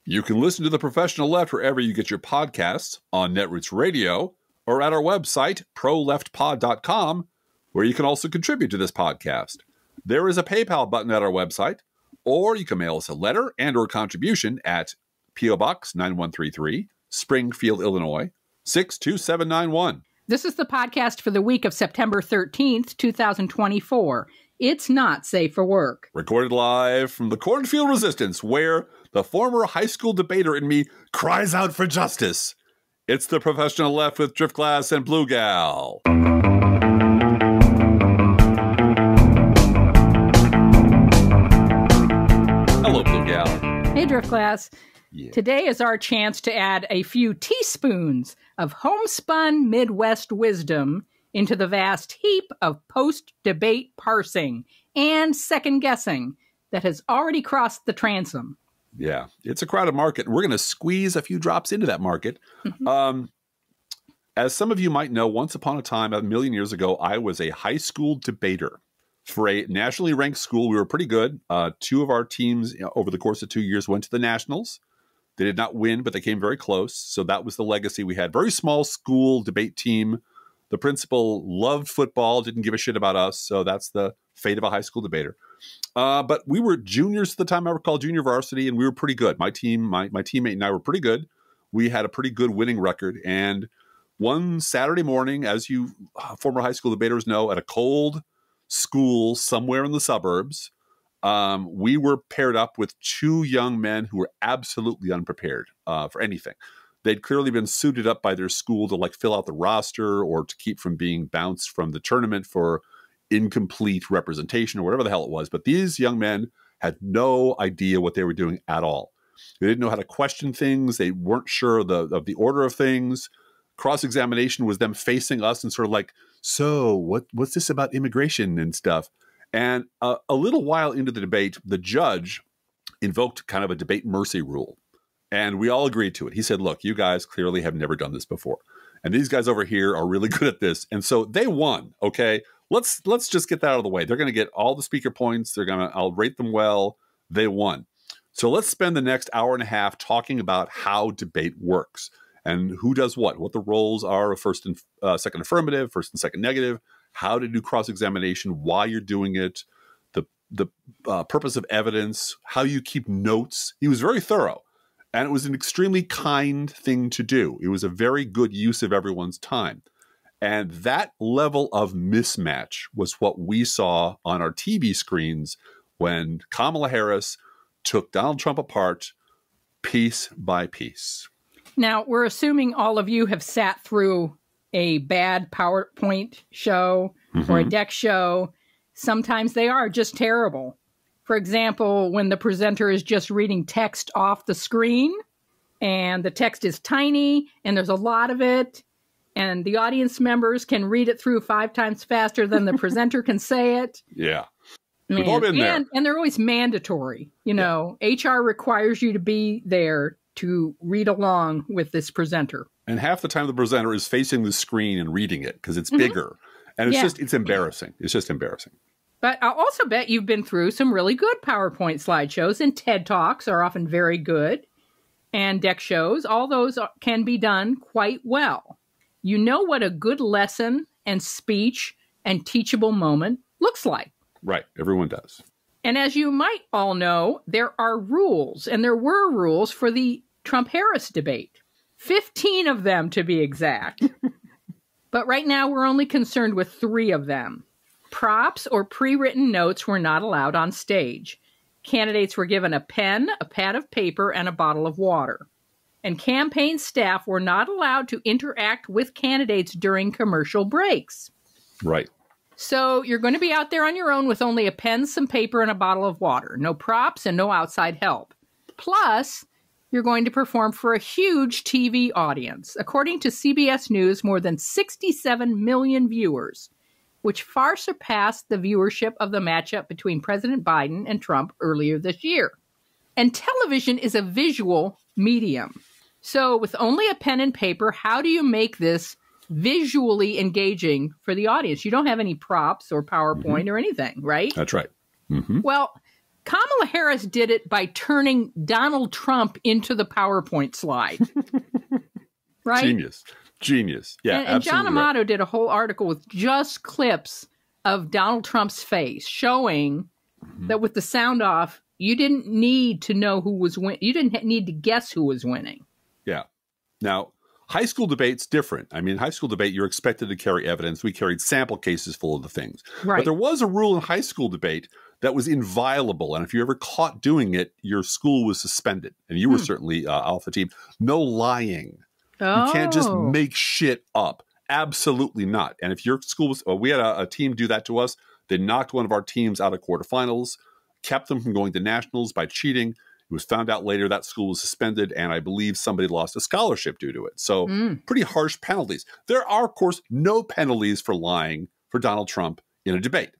You can listen to The Professional Left wherever you get your podcasts, on Netroots Radio, or at our website, proleftpod.com, where you can also contribute to this podcast. There is a PayPal button at our website, or you can mail us a letter and or contribution at P.O. Box 9133, Springfield, Illinois, 62791. This is the podcast for the week of September 13th, 2024. It's not safe for work. Recorded live from the Cornfield Resistance, where the former high school debater in me cries out for justice. It's The Professional Left with Driftglass and Blue Gal. Hello, Blue Gal. Hey, Driftglass. Yeah. Today is our chance to add a few teaspoons of homespun Midwest wisdom into the vast heap of post-debate parsing and second-guessing that has already crossed the transom. Yeah, it's a crowded market. We're going to squeeze a few drops into that market. As some of you might know, once upon a time, a million years ago, I was a high school debater for a nationally ranked school. We were pretty good. Two of our teams over the course of 2 years went to the nationals. They did not win, but they came very close. So that was the legacy we had. Very small school debate team. The principal loved football, didn't give a shit about us. So that's the fate of a high school debater. But we were juniors at the time. I recall junior varsity, and we were pretty good. My team, my teammate and I were pretty good. We had a pretty good winning record. And one Saturday morning, as you former high school debaters know, at a cold school somewhere in the suburbs, we were paired up with two young men who were absolutely unprepared for anything. They'd clearly been suited up by their school to like fill out the roster or to keep from being bounced from the tournament for incomplete representation or whatever the hell it was. But these young men had no idea what they were doing at all. They didn't know how to question things. They weren't sure of the order of things. Cross-examination was them facing us and sort of like, so what's this about immigration and stuff? And a little while into the debate, the judge invoked kind of a debate mercy rule. And we all agreed to it. He said, look, you guys clearly have never done this before. And these guys over here are really good at this. And so they won, okay? Let's just get that out of the way. They're going to get all the speaker points. I'll rate them well. They won. So let's spend the next hour and a half talking about how debate works and who does what the roles are of first and second affirmative, first and second negative, how to do cross-examination, why you're doing it, the purpose of evidence, how you keep notes. He was very thorough. And it was an extremely kind thing to do. It was a very good use of everyone's time. And that level of mismatch was what we saw on our TV screens when Kamala Harris took Donald Trump apart piece by piece. Now, we're assuming all of you have sat through a bad PowerPoint show or a deck show. Sometimes they are just terrible. For example, when the presenter is just reading text off the screen and the text is tiny and there's a lot of it and the audience members can read it through 5 times faster than the presenter can say it. Yeah. Man. We've all been there. And they're always mandatory. You know, HR requires you to be there to read along with this presenter. And half the time the presenter is facing the screen and reading it because it's bigger. And it's embarrassing. It's just embarrassing. But I'll also bet you've been through some really good PowerPoint slideshows, and TED Talks are often very good, and deck shows. All those can be done quite well. You know what a good lesson and speech and teachable moment looks like. Right. Everyone does. And as you might all know, there are rules, and there were rules for the Trump-Harris debate. 15 of them, to be exact. But right now, we're only concerned with 3 of them. Props or pre-written notes were not allowed on stage. Candidates were given a pen, a pad of paper, and a bottle of water. And campaign staff were not allowed to interact with candidates during commercial breaks. Right. So you're going to be out there on your own with only a pen, some paper, and a bottle of water. No props and no outside help. Plus, you're going to perform for a huge TV audience. According to CBS News, more than 67 million viewers, which far surpassed the viewership of the matchup between President Biden and Trump earlier this year. And television is a visual medium. So with only a pen and paper, how do you make this visually engaging for the audience? You don't have any props or PowerPoint or anything, right? That's right. Well, Kamala Harris did it by turning Donald Trump into the PowerPoint slide. Right? Genius. Yeah, and John absolutely Amato right. did a whole article with just clips of Donald Trump's face showing that with the sound off, you didn't need to know who was winning. You didn't need to guess who was winning. Yeah. Now, high school debate's different. I mean, high school debate, you're expected to carry evidence. We carried sample cases full of the things. Right. But there was a rule in high school debate that was inviolable. And if you ever caught doing it, your school was suspended. And you were certainly off the team. No lying. Oh. You can't just make shit up. Absolutely not. And if your school was, we had a team do that to us. They knocked one of our teams out of quarterfinals, kept them from going to nationals by cheating. It was found out later that school was suspended, and I believe somebody lost a scholarship due to it. So pretty harsh penalties. There are, of course, no penalties for lying for Donald Trump in a debate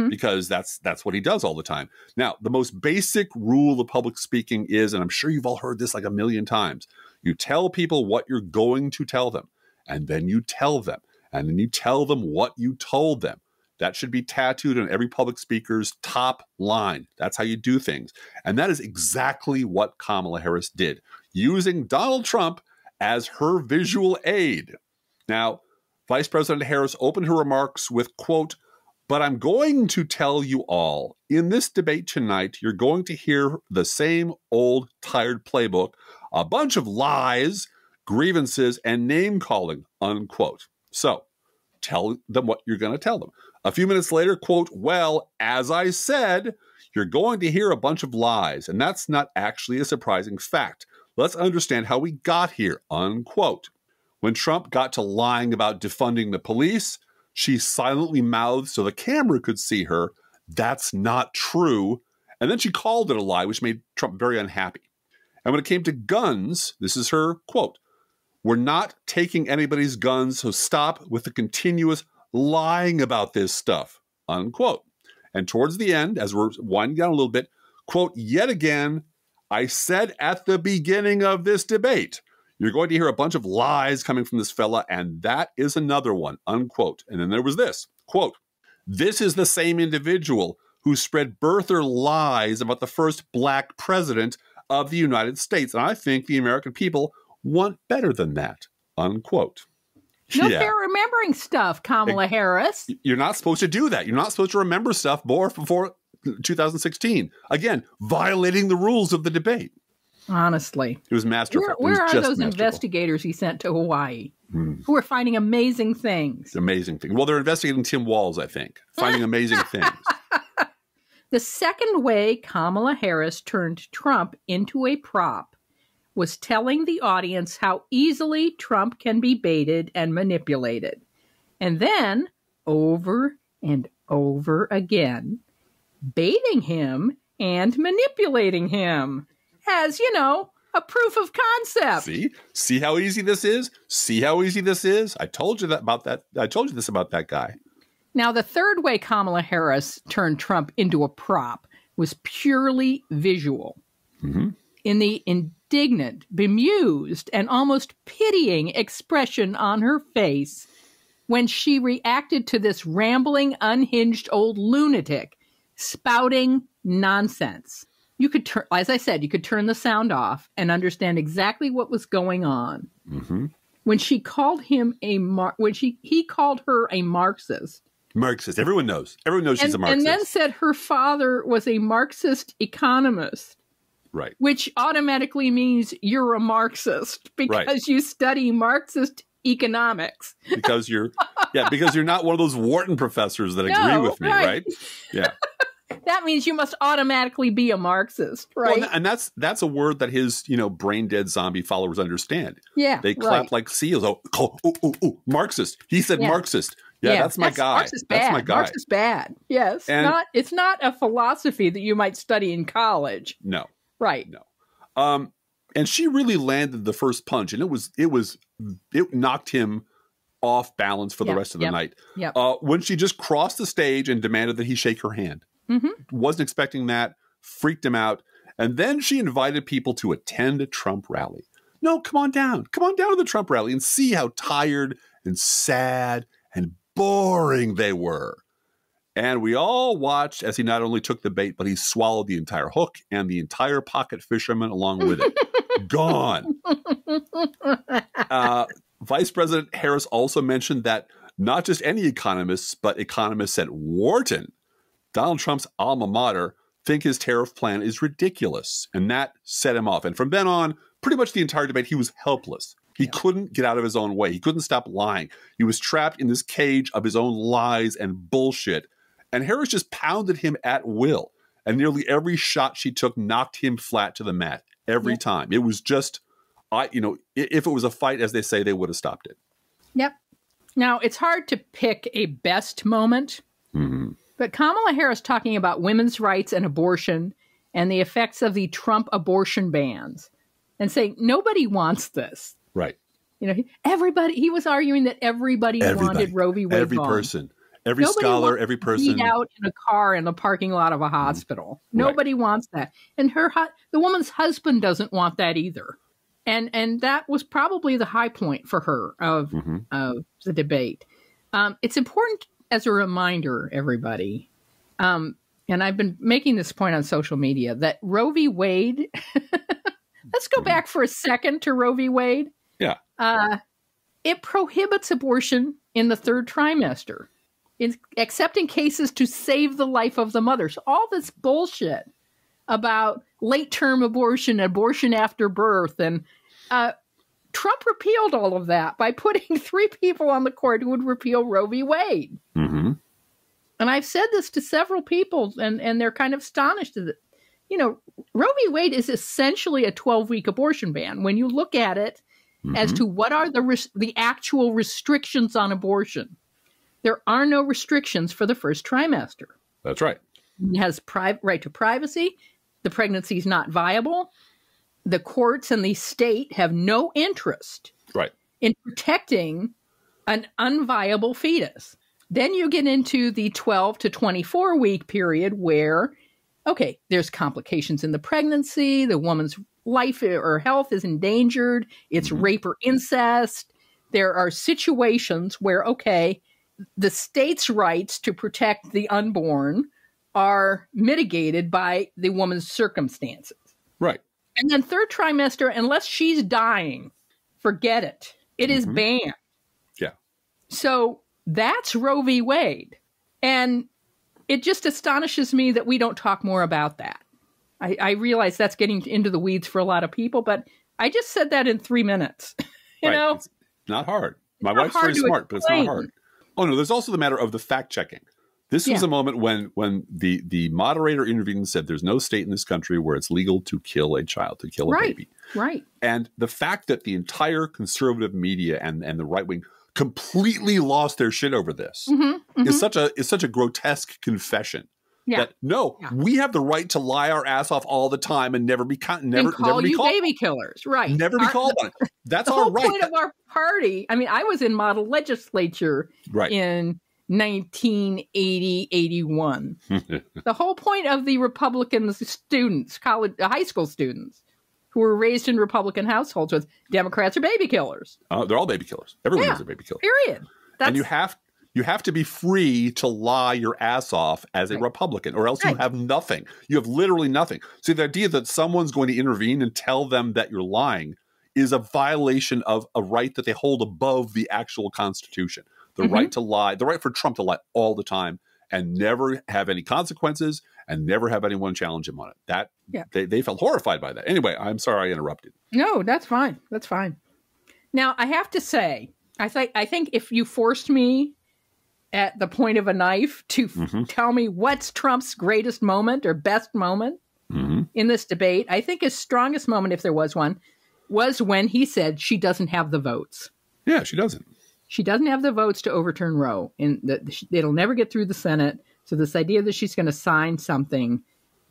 because that's what he does all the time. Now, the most basic rule of public speaking is, and I'm sure you've all heard this like a million times, you tell people what you're going to tell them, and then you tell them, and then you tell them what you told them. That should be tattooed on every public speaker's top line. That's how you do things. And that is exactly what Kamala Harris did, using Donald Trump as her visual aid. Now, Vice President Harris opened her remarks with, quote, "But I'm going to tell you all, in this debate tonight, you're going to hear the same old tired playbook, a bunch of lies, grievances, and name-calling," unquote. So, tell them what you're going to tell them. A few minutes later, quote, "Well, as I said, you're going to hear a bunch of lies, and that's not actually a surprising fact. Let's understand how we got here," unquote. When Trump got to lying about defunding the police, she silently mouthed so the camera could see her, "That's not true." And then she called it a lie, which made Trump very unhappy. And when it came to guns, this is her quote, "We're not taking anybody's guns, so stop with the continuous lying about this stuff," unquote. And towards the end, as we're winding down a little bit, quote, "Yet again, I said at the beginning of this debate, you're going to hear a bunch of lies coming from this fella, and that is another one," unquote. And then there was this, quote, "This is the same individual who spread birther lies about the first black president of the United States. And I think the American people want better than that," unquote. No fair remembering stuff, Kamala Harris. You're not supposed to do that. You're not supposed to remember stuff before 2016. Again, violating the rules of the debate. Honestly. It was masterful. Where are those investigators he sent to Hawaii who are finding amazing things? Amazing things. Well, they're investigating Tim Walz, I think. Finding amazing things. The second way Kamala Harris turned Trump into a prop was telling the audience how easily Trump can be baited and manipulated. And then, over and over again, baiting him and manipulating him as, a proof of concept. See how easy this is? See how easy this is? I told you about that. I told you this about that guy. Now, the third way Kamala Harris turned Trump into a prop was purely visual. In the indignant, bemused, and almost pitying expression on her face when she reacted to this rambling, unhinged old lunatic spouting nonsense. You could turn, as I said, you could turn the sound off and understand exactly what was going on. When she called him he called her a Marxist. Marxist. Everyone knows. Everyone knows she's a Marxist. And then said her father was a Marxist economist. Right. Which automatically means you're a Marxist because you study Marxist economics. Because you're not one of those Wharton professors that agree with me, right? Yeah. That means you must automatically be a Marxist, right? Well, and that's a word that his, brain dead zombie followers understand. Yeah. They clap like seals. Oh, Marxist. He said Marxist. Yeah, that's my guy. Marxist bad. That's my guy. Marxist bad. Yes. It's not a philosophy that you might study in college. No. Right. No. And she really landed the first punch, and it knocked him off balance for the rest of the night. When she just crossed the stage and demanded that he shake her hand. Wasn't expecting that, freaked him out. And then she invited people to attend a Trump rally. No, come on down. Come on down to the Trump rally and see how tired and sad and boring they were. And we all watched as he not only took the bait, but he swallowed the entire hook and the entire pocket fisherman along with it. Gone. Vice President Harris also mentioned that not just any economists, but economists at Wharton, Donald Trump's alma mater, think his tariff plan is ridiculous. And that set him off. And from then on, pretty much the entire debate, he was helpless. He couldn't get out of his own way. He couldn't stop lying. He was trapped in this cage of his own lies and bullshit. And Harris just pounded him at will. And nearly every shot she took knocked him flat to the mat every time. It was just, if it was a fight, as they say, they would have stopped it. Yep. Now, it's hard to pick a best moment, but Kamala Harris talking about women's rights and abortion and the effects of the Trump abortion bans and saying nobody wants this. Right. He was arguing that everybody wanted Roe v. Wade every gone. Person. Every Nobody scholar, every person. Out in a car in the parking lot of a hospital. Nobody wants that. And the woman's husband doesn't want that either. And that was probably the high point for her of the debate. It's important as a reminder, everybody, and I've been making this point on social media, that Roe v. Wade, let's go back for a second to Roe v. Wade. Yeah. It prohibits abortion in the third trimester, except in cases to save the life of the mother. So all this bullshit about late-term abortion, abortion after birth, and Trump repealed all of that by putting 3 people on the court who would repeal Roe v. Wade. And I've said this to several people, and they're kind of astonished at it. Roe v. Wade is essentially a 12-week abortion ban. When you look at it as to what are the actual restrictions on abortion, there are no restrictions for the first trimester. That's right. It has right to privacy. The pregnancy is not viable. The courts and the state have no interest in protecting an unviable fetus. Then you get into the 12 to 24 week period where, there's complications in the pregnancy. The woman's life or health is endangered. It's rape or incest. There are situations where, the state's rights to protect the unborn are mitigated by the woman's circumstances. Right. And then third trimester, unless she's dying, forget it. It is banned. Yeah. So that's Roe v. Wade. And it just astonishes me that we don't talk more about that. I realize that's getting into the weeds for a lot of people, but I just said that in 3 minutes. you know? It's not hard. My wife's very smart, but it's not hard. Oh, no, there's also the matter of the fact-checking. This was a moment when the moderator intervened and said there's no state in this country where it's legal to kill a child, to kill a baby. Right. And the fact that the entire conservative media and the right wing completely lost their shit over this is such a grotesque confession. Yeah. That we have the right to lie our ass off all the time and never be called baby killers. Right. Never be called on it. That's the our whole right. point of our party. I mean, I was in model legislature in 1980, 81. The whole point of the Republican students, high school students who were raised in Republican households was Democrats are baby killers. They're all baby killers. Everyone is a baby killer. Period. And you have to be free to lie your ass off as a Republican, or else you have nothing. You have literally nothing. See, the idea that someone's going to intervene and tell them that you're lying is a violation of a right that they hold above the actual Constitution. The right to lie, the right for Trump to lie all the time and never have any consequences and never have anyone challenge him on it. They felt horrified by that. Anyway, I'm sorry I interrupted. No, that's fine. That's fine. Now, I have to say, I think if you forced me at the point of a knife to tell me what's Trump's greatest moment or best moment in this debate, I think his strongest moment, if there was one, was when he said she doesn't have the votes. Yeah, she doesn't. She doesn't have the votes to overturn Roe, and it'll never get through the Senate. So this idea that she's going to sign something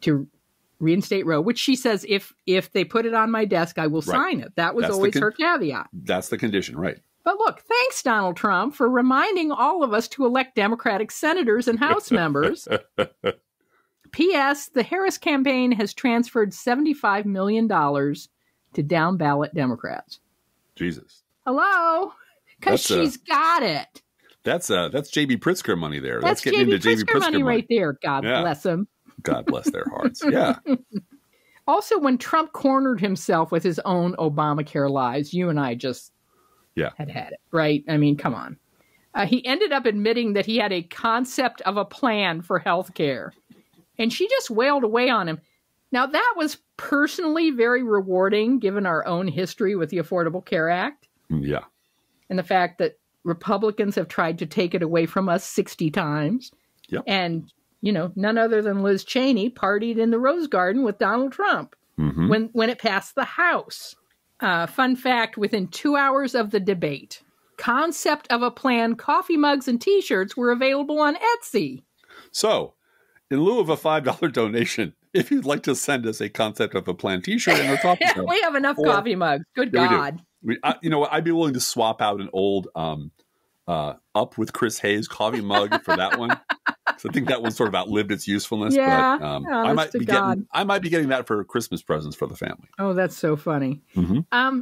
to reinstate Roe, which she says, if they put it on my desk, I will sign it. That was always her caveat. That's the condition, right? But look, thanks, Donald Trump, for reminding all of us to elect Democratic senators and House members. P.S. The Harris campaign has transferred $75 million to down-ballot Democrats. Jesus. Hello? Because she's got it. That's J.B. Pritzker money there. That's getting into J.B. Pritzker money right there. God bless him. God bless their hearts. Yeah. Also, when Trump cornered himself with his own Obamacare lies, you and I just had it, right? I mean, come on. He ended up admitting that he had a concept of a plan for health care. And she just wailed away on him. Now, that was personally very rewarding, given our own history with the Affordable Care Act. Yeah. And the fact that Republicans have tried to take it away from us 60 times. Yep. And, none other than Liz Cheney partied in the Rose Garden with Donald Trump when it passed the House. Fun fact, within 2 hours of the debate, concept of a plan coffee mugs and T-shirts were available on Etsy. So, in lieu of a $5 donation, if you'd like to send us a concept of a plan T-shirt and a coffee mug, we have enough coffee mugs. Good God. I'd be willing to swap out an old Up with Chris Hayes coffee mug for that one. So I think that one sort of outlived its usefulness. Yeah, but I might be getting that for Christmas presents for the family. Oh, that's so funny. A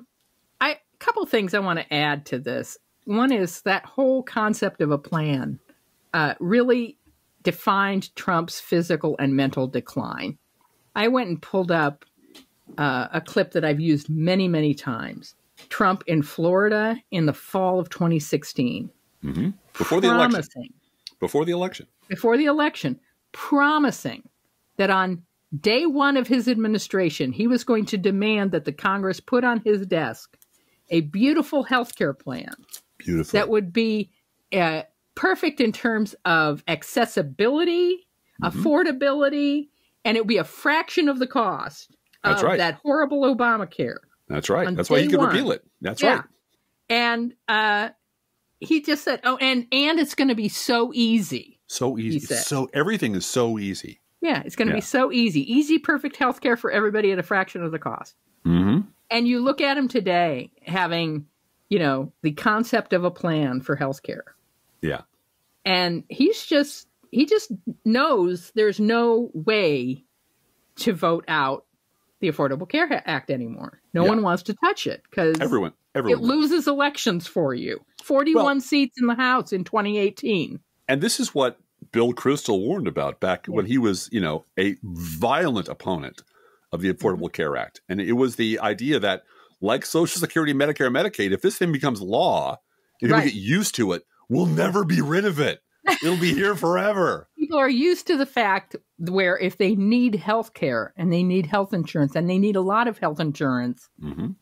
couple things I want to add to this. One is that whole concept of a plan really defined Trump's physical and mental decline. I went and pulled up a clip that I've used many, many times. Trump in Florida in the fall of 2016. Before the election. Before the election, promising that on day one of his administration, he was going to demand that the Congress put on his desk a beautiful health care plan. Beautiful. That would be perfect in terms of accessibility, affordability, and it would be a fraction of the cost of that horrible Obamacare. That's right. That's why he could repeal it. That's right. And he just said, and it's going to be so easy. So easy. So everything is so easy. Yeah, it's going to be so easy. Easy, perfect healthcare for everybody at a fraction of the cost. And you look at him today having, the concept of a plan for healthcare. Yeah. And he just knows there's no way to vote out the Affordable Care Act anymore. No one wants to touch it because everyone it loses elections for you. 41 seats in the House in 2018. And this is what Bill Kristol warned about back when he was, a violent opponent of the Affordable Care Act. And it was the idea that, like Social Security, Medicare, Medicaid, if this thing becomes law, and people get used to it, we'll never be rid of it. It'll be here forever. People are used to the fact where if they need health care and they need health insurance and they need a lot of health insurance,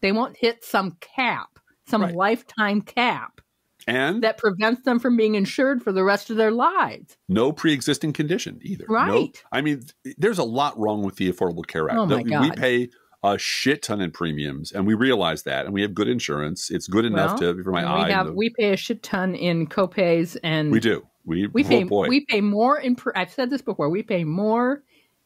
they won't hit some cap, some lifetime cap. And that prevents them from being insured for the rest of their lives. No pre-existing condition either. Right. There's a lot wrong with the Affordable Care Act. Oh my God. We pay a shit ton in premiums, and we realize that, and we have good insurance. It's good enough for my eye. We pay a shit ton in copays, and we do. We pay more in. I've said this before. We pay more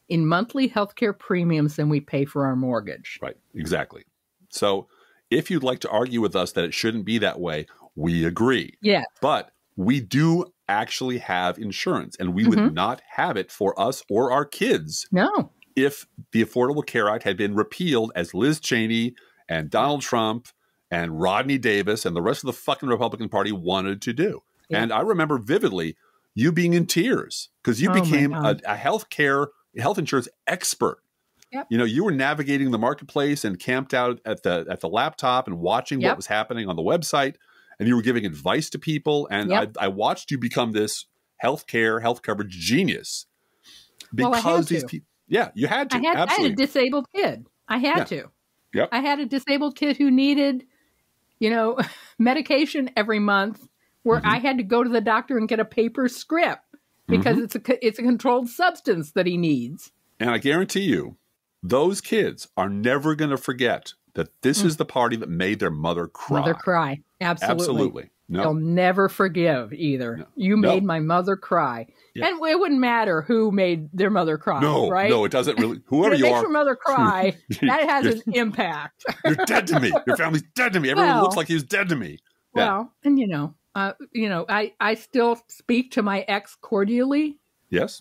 in monthly healthcare premiums than we pay for our mortgage. Right. Exactly. So, if you'd like to argue with us that it shouldn't be that way, we agree. Yeah. But we do actually have insurance, and we would not have it for us or our kids. No. If the Affordable Care Act had been repealed as Liz Cheney and Donald Trump and Rodney Davis and the rest of the fucking Republican Party wanted to do. Yeah. And I remember vividly you being in tears because you became a health insurance expert. Yep. You were navigating the marketplace and camped out at the laptop and watching what was happening on the website. And you were giving advice to people. And I watched you become this health coverage genius because these people. Yeah, you had to. I had a disabled kid. I had to. Yep. I had a disabled kid who needed, medication every month where I had to go to the doctor and get a paper script because it's a controlled substance that he needs. And I guarantee you, those kids are never going to forget that this is the party that made their mother cry. Mother cry. Absolutely. No. They'll never forgive either. No. You made my mother cry. Yeah. And it wouldn't matter who made their mother cry, right? No, it doesn't really. Whoever you are. It makes your mother cry. That has an impact. You're dead to me. Your family's dead to me. Everyone looks like he's dead to me. Well, and I still speak to my ex cordially. Yes.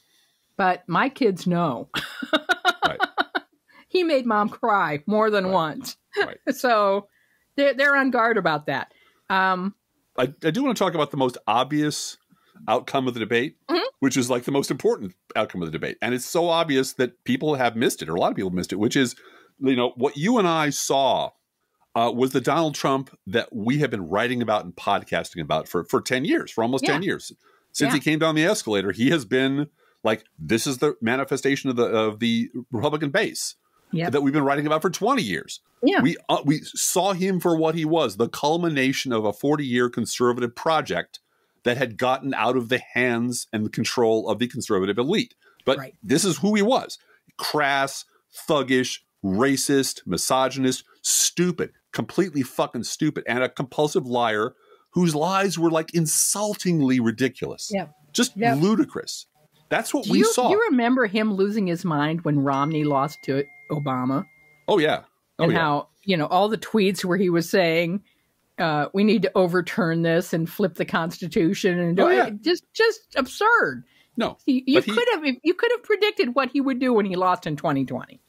But my kids know. Right. He made mom cry more than once. Right. So they're on guard about that. I do want to talk about the most obvious outcome of the debate, which is like the most important outcome of the debate. And it's so obvious that people have missed it, or a lot of people have missed it, which is, what you and I saw was the Donald Trump that we have been writing about and podcasting about for 10 years, for almost 10 years. Since he came down the escalator, he has been like, this is the manifestation of the Republican base that we've been writing about for 20 years. Yeah. We saw him for what he was, the culmination of a 40-year conservative project that had gotten out of the hands and the control of the conservative elite. But this is who he was. Crass, thuggish, racist, misogynist, stupid, completely fucking stupid, and a compulsive liar whose lies were like insultingly ridiculous. Yeah. Just ludicrous. That's what we saw. Do you remember him losing his mind when Romney lost to Obama? Oh, yeah. How, all the tweets where he was saying, we need to overturn this and flip the Constitution and just absurd. No, you could have predicted what he would do when he lost in 2020.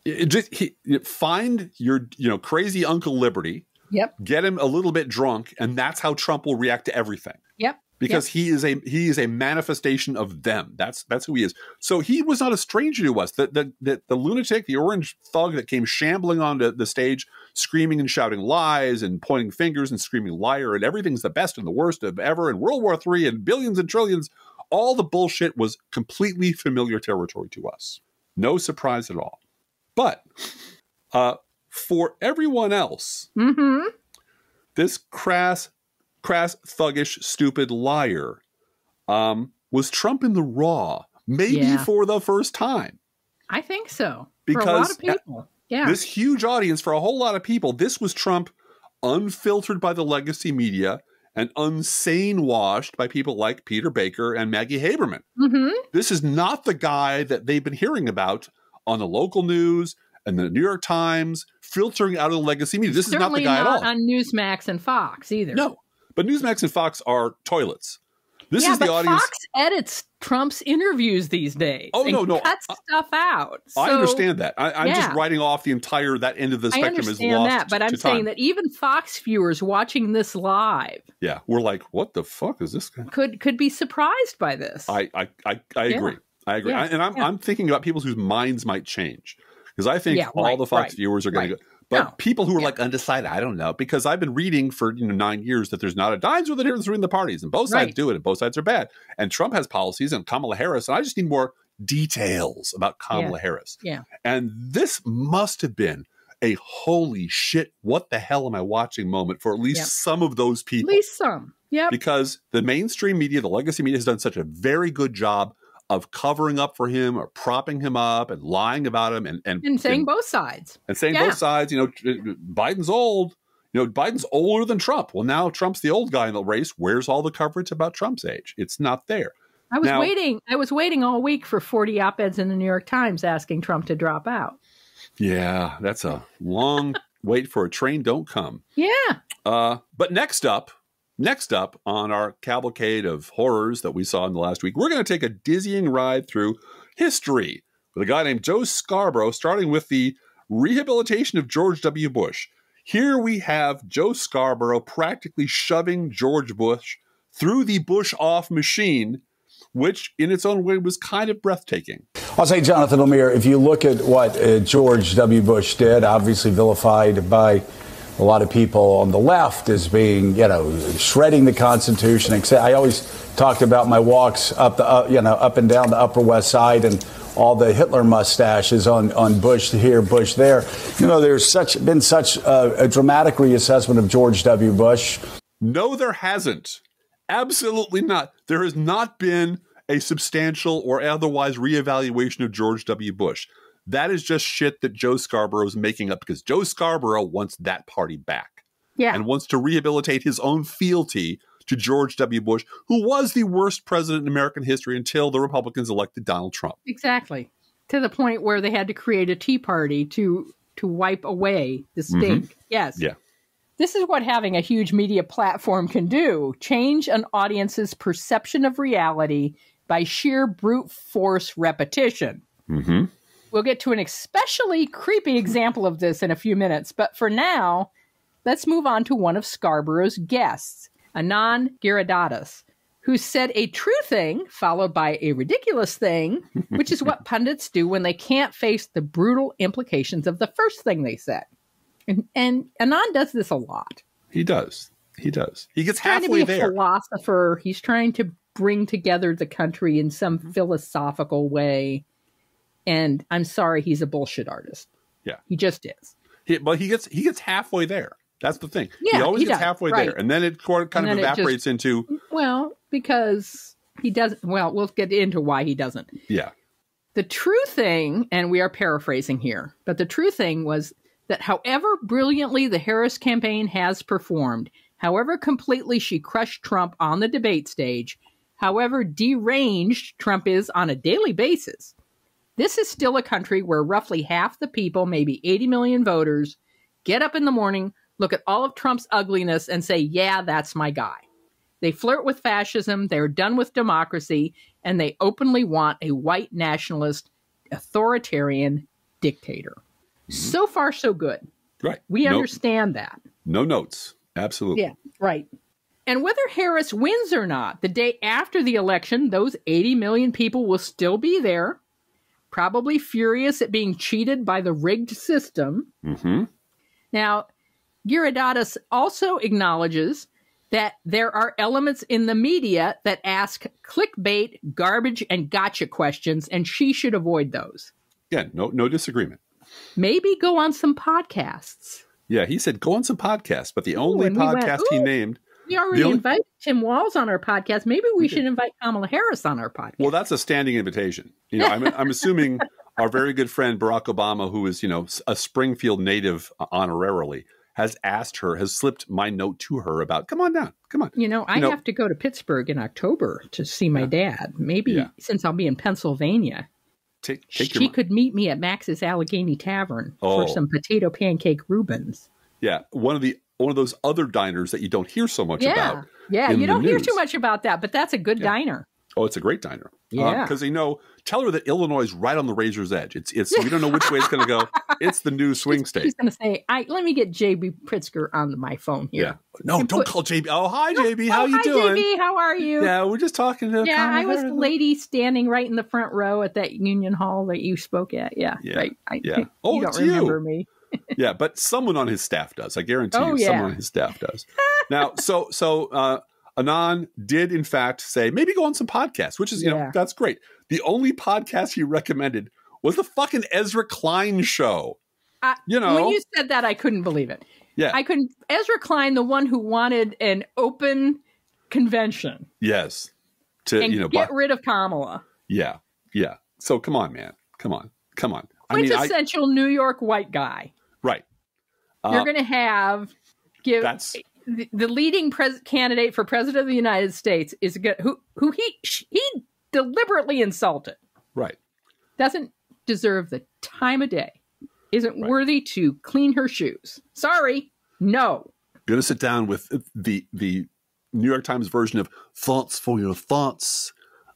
Find your crazy Uncle Liberty. Yep. Get him a little bit drunk, and that's how Trump will react to everything. Yep. Because he is a manifestation of them. That's who he is. So he was not a stranger to us. The lunatic, the orange thug that came shambling onto the stage, screaming and shouting lies and pointing fingers and screaming liar and everything's the best and the worst of ever and World War III and billions and trillions. All the bullshit was completely familiar territory to us. No surprise at all. But for everyone else, this crass, thuggish, stupid liar was Trump in the raw, maybe for the first time. I think so. Because for a lot of people. This huge audience, for a whole lot of people, this was Trump unfiltered by the legacy media and unsane washed by people like Peter Baker and Maggie Haberman. This is not the guy that they've been hearing about on the local news and the New York Times, filtering out of the legacy media. This is not the guy at all. Certainly not on Newsmax and Fox either. No, but Newsmax and Fox are toilets. This is the audience. Fox edits Trump's interviews these days. Oh, no. Cuts stuff out. So, I understand that. I'm just writing off the entire, that end of the spectrum is lost. I understand that, but I'm saying that even Fox viewers watching this live. Yeah, we're like, what the fuck is this guy? Could be surprised by this. I agree. I agree. Yeah. I'm thinking about people whose minds might change. Because I think all the Fox viewers are going to go. But people who are like undecided, I don't know. Because I've been reading for 9 years that there's not a dime's worth of difference between the parties. And both sides do it, and both sides are bad. And Trump has policies, and Kamala Harris. And I just need more details about Kamala Harris. Yeah. And this must have been a holy shit, what the hell am I watching moment for at least some of those people. At least some. Yeah. Because the mainstream media, the legacy media, has done such a very good job of covering up for him or propping him up and lying about him and saying both sides. And saying both sides, Biden's old. Biden's older than Trump. Well, now Trump's the old guy in the race. Where's all the coverage about Trump's age? It's not there. I was waiting all week for 40 op-eds in the New York Times asking Trump to drop out. Yeah, that's a long wait for a train don't come. Yeah. But next up on our cavalcade of horrors that we saw in the last week, we're going to take a dizzying ride through history with a guy named Joe Scarborough, starting with the rehabilitation of George W. Bush. Here we have Joe Scarborough practically shoving George Bush through the Bush off machine, which in its own way was kind of breathtaking. I'll say, Jonathan Lemire, if you look at what George W. Bush did, obviously vilified by a lot of people on the left as being, shredding the Constitution. I always talked about my walks up and down the Upper West Side and all the Hitler mustaches on Bush here, Bush there. There's been such a dramatic reassessment of George W. Bush. No, there hasn't. Absolutely not. There has not been a substantial or otherwise reevaluation of George W. Bush. That is just shit that Joe Scarborough is making up because Joe Scarborough wants that party back. Yeah. And wants to rehabilitate his own fealty to George W. Bush, who was the worst president in American history until the Republicans elected Donald Trump. Exactly. To the point where they had to create a Tea Party to wipe away the stink. Yes. Yeah. This is what having a huge media platform can do. Change an audience's perception of reality by sheer brute force repetition. Mm-hmm. We'll get to an especially creepy example of this in a few minutes, but for now, let's move on to one of Scarborough's guests. Anand Giridharadas, who said a true thing followed by a ridiculous thing, which is what pundits do when they can't face the brutal implications of the first thing they said. And Anand does this a lot. He does. He does. He gets He's trying halfway to be a there. philosopher. He's trying to bring together the country in some philosophical way. And I'm sorry, he's a bullshit artist. Yeah. He just is. But he gets halfway there. That's the thing. Yeah, he always he gets does, halfway right. there. And then it kind of evaporates into... Well, because he doesn't... Well, we'll get into why he doesn't. Yeah. The true thing, and we are paraphrasing here, but the true thing was that however brilliantly the Harris campaign has performed, however completely she crushed Trump on the debate stage, however deranged Trump is on a daily basis, this is still a country where roughly half the people, maybe 80 million voters, get up in the morning, look at all of Trump's ugliness and say, yeah, that's my guy. They flirt with fascism, they're done with democracy, and they openly want a white nationalist, authoritarian dictator. So far, so good. Right. We understand that. No notes. Absolutely. Yeah, right. And whether Harris wins or not, the day after the election, those 80 million people will still be there, probably furious at being cheated by the rigged system. Mm-hmm. Now, Giridharadas also acknowledges that there are elements in the media that ask clickbait, garbage, and gotcha questions, and she should avoid those. Yeah, no disagreement. Maybe go on some podcasts. Yeah, he said go on some podcasts, but the only podcast he named... We already invited Tim Walz on our podcast. Maybe we should invite Kamala Harris on our podcast. Well, that's a standing invitation. You know, I'm assuming our very good friend Barack Obama, who is, a Springfield native honorarily, has slipped my note to her about, come on down, come on. I have to go to Pittsburgh in October to see my dad. Maybe since I'll be in Pennsylvania, she could meet me at Max's Allegheny Tavern for some potato pancake Reubens. Yeah, one of those other diners that you don't hear so much about. Yeah, you don't hear too much about that, but that's a good diner. Oh, it's a great diner. Yeah. Because tell her that Illinois is right on the razor's edge. It's we don't know which way it's going to go. It's the new swing state. She's going to say, let me get J.B. Pritzker on my phone here. Yeah. No, don't call J.B. Oh, hi, J.B. How you doing? Hi, J.B. How are you? Yeah, we're just talking to I was the lady standing right in the front row at that Union Hall that you spoke at. Yeah. Right. You don't remember me. Yeah, but someone on his staff does. I guarantee someone on his staff does. Now, so Anand did, in fact, say, maybe go on some podcasts, which is, that's great. The only podcast he recommended was the fucking Ezra Klein show. When you said that, I couldn't believe it. Yeah. I couldn't. Ezra Klein, the one who wanted an open convention. Yes. Get rid of Kamala. Yeah. Yeah. So come on, man. Come on. Quintessential New York white guy. Right. You're going to the leading candidate for president of the United States is who he deliberately insulted. Right. Doesn't deserve the time of day. Isn't worthy to clean her shoes. Sorry. No. Going to sit down with the New York Times version of Thoughts for Your Thoughts.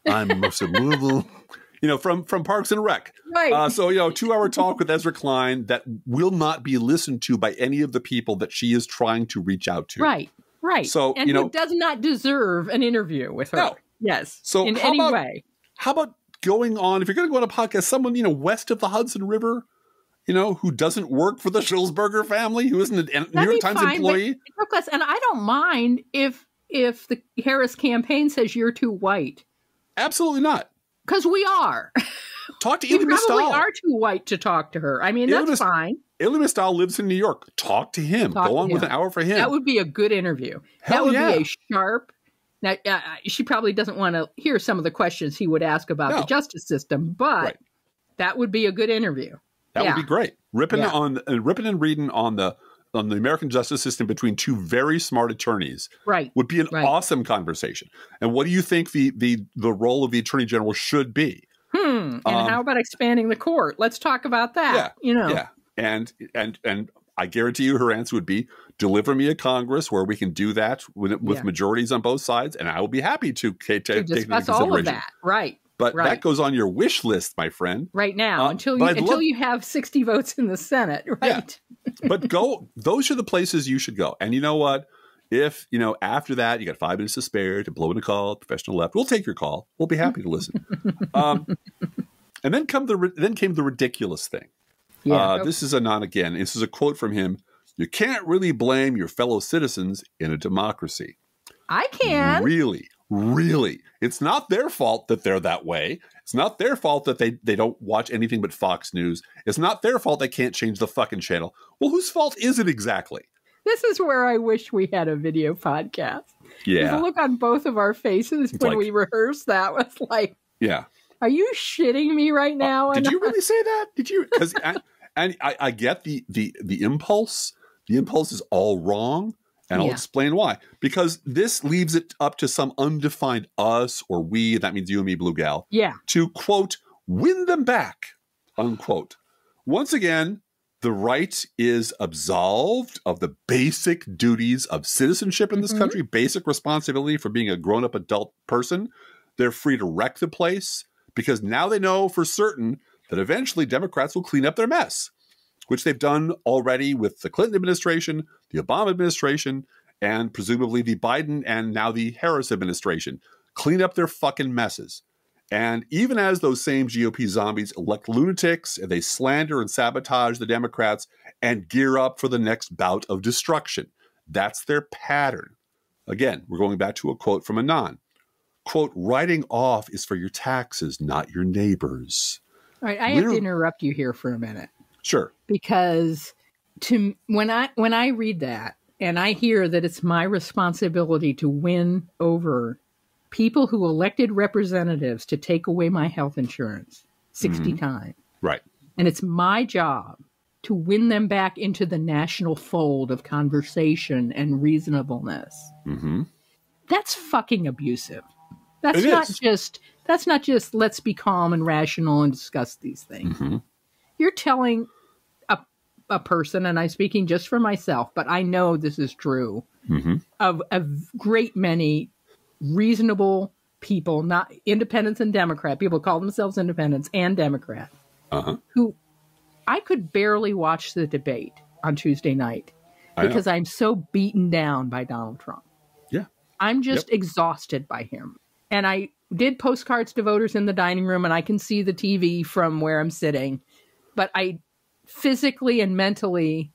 I'm Mercer Louisville. From Parks and Rec. Right. So, 2-hour talk with Ezra Klein that will not be listened to by any of the people that she is trying to reach out to. Right. So, and who does not deserve an interview with her. No. Yes. So in any way. How about going on, if you're going to go on a podcast, someone, west of the Hudson River, who doesn't work for the Schulzberger family, who isn't a New York Times employee. And I don't mind if the Harris campaign says you're too white. Absolutely not. Because we are. Talk to Elie Mystal. We probably are too white to talk to her. I mean, that's fine. Elie Mystal lives in New York. Talk to him. Go on with an hour for him. That would be a good interview. That would be a sharp. Now, she probably doesn't want to hear some of the questions he would ask about the justice system, but that would be a good interview. That would be great. Ripping and reading on the American justice system between two very smart attorneys would be an awesome conversation. And what do you think the role of the attorney general should be? And how about expanding the court? Let's talk about that. Yeah. And I guarantee you her answer would be, deliver me a Congress where we can do that with majorities on both sides, and I will be happy to take into consideration all of that. Right. But that goes on your wish list, my friend. Right now, until you have 60 votes in the Senate, right? Yeah. But those are the places you should go. And you know what? If, after that, you got 5 minutes to spare to blow in a call, professional left, we'll take your call. We'll be happy to listen. And then came the ridiculous thing. Yeah. This is Anand again. This is a quote from him. You can't really blame your fellow citizens in a democracy. I can. Really. It's not their fault that they're that way. It's not their fault that they don't watch anything but Fox News. It's not their fault they can't change the fucking channel. Well, whose fault is it exactly? This is where I wish we had a video podcast. Yeah. The look on both of our faces when we rehearsed that was like, yeah. Are you shitting me right now? Did you really say that? Did you? Because I get the impulse. The impulse is all wrong, and I'll explain why. Because this leaves it up to some undefined us or we, that means you and me, Blue Gal, to, quote, win them back, unquote. Once again, the right is absolved of the basic duties of citizenship in this country, basic responsibility for being a grown-up adult person. They're free to wreck the place because now they know for certain that eventually Democrats will clean up their mess, which they've done already with the Clinton administration, the Obama administration, and presumably the Biden and now the Harris administration. Clean up their fucking messes. And even as those same GOP zombies elect lunatics, and they slander and sabotage the Democrats and gear up for the next bout of destruction. That's their pattern. Again, we're going back to a quote from Anand. Quote, writing off is for your taxes, not your neighbors. All right, I have to interrupt you here for a minute. Sure. Because when I read that and I hear that it's my responsibility to win over people who elected representatives to take away my health insurance 60 times. Right. And it's my job to win them back into the national fold of conversation and reasonableness. That's fucking abusive. That's not just let's be calm and rational and discuss these things. You're telling a person, and I'm speaking just for myself, but I know this is true, of a great many reasonable people, not independents and Democrat, people call themselves independents and Democrat, who I could barely watch the debate on Tuesday night because I'm so beaten down by Donald Trump. Yeah. I'm just exhausted by him. And I did postcards to voters in the dining room, and I can see the TV from where I'm sitting, but I physically and mentally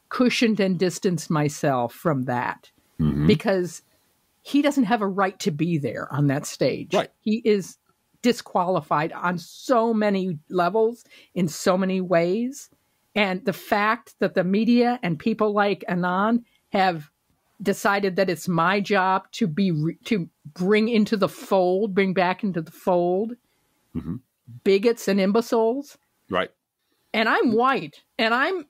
cushioned and distanced myself from that because he doesn't have a right to be there on that stage. Right. He is disqualified on so many levels, in so many ways. And the fact that the media and people like Anand have decided that it's my job to bring back into the fold bigots and imbeciles. Right. And I'm white, and I'm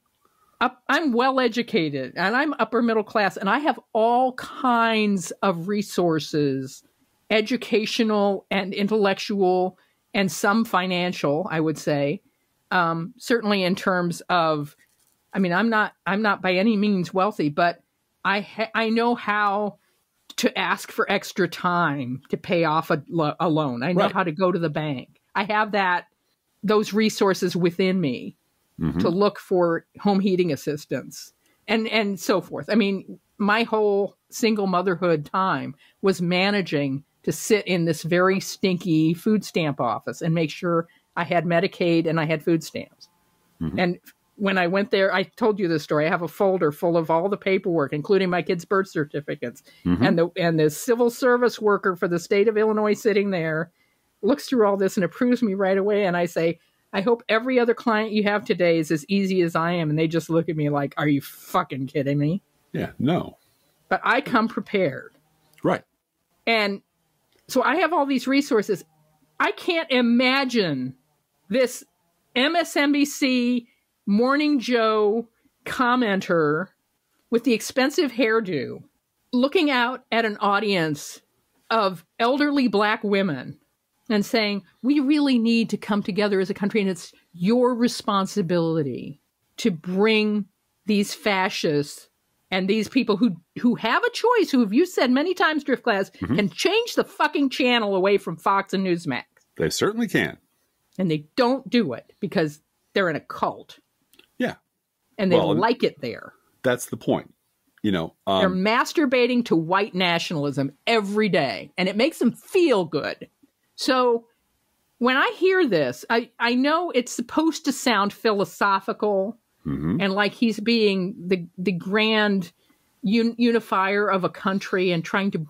well educated, and I'm upper middle class, and I have all kinds of resources, educational and intellectual, and some financial, I would say. Certainly in terms of, I mean, I'm not by any means wealthy, but I know how to ask for extra time to pay off a loan. I know how to go to the bank. I have those resources within me to look for home heating assistance and so forth. I mean, my whole single motherhood time was managing to sit in this very stinky food stamp office and make sure I had Medicaid and I had food stamps. And when I went there, I told you this story. I have a folder full of all the paperwork, including my kids' birth certificates. And the civil service worker for the state of Illinois sitting there looks through all this and approves me right away. And I say, I hope every other client you have today is as easy as I am. And they just look at me like, are you fucking kidding me? Yeah, no. But I come prepared. Right. And so I have all these resources. I can't imagine this MSNBC Morning Joe commenter with the expensive hairdo looking out at an audience of elderly Black women and saying, we really need to come together as a country, and it's your responsibility to bring these fascists and these people who have a choice, who, have you said many times, Driftglass, can change the fucking channel away from Fox and Newsmax. They certainly can. And they don't do it because they're in a cult. Yeah. And they like it there. That's the point. They're masturbating to white nationalism every day, and it makes them feel good. So when I hear this, I know it's supposed to sound philosophical and like he's being the grand unifier of a country and trying to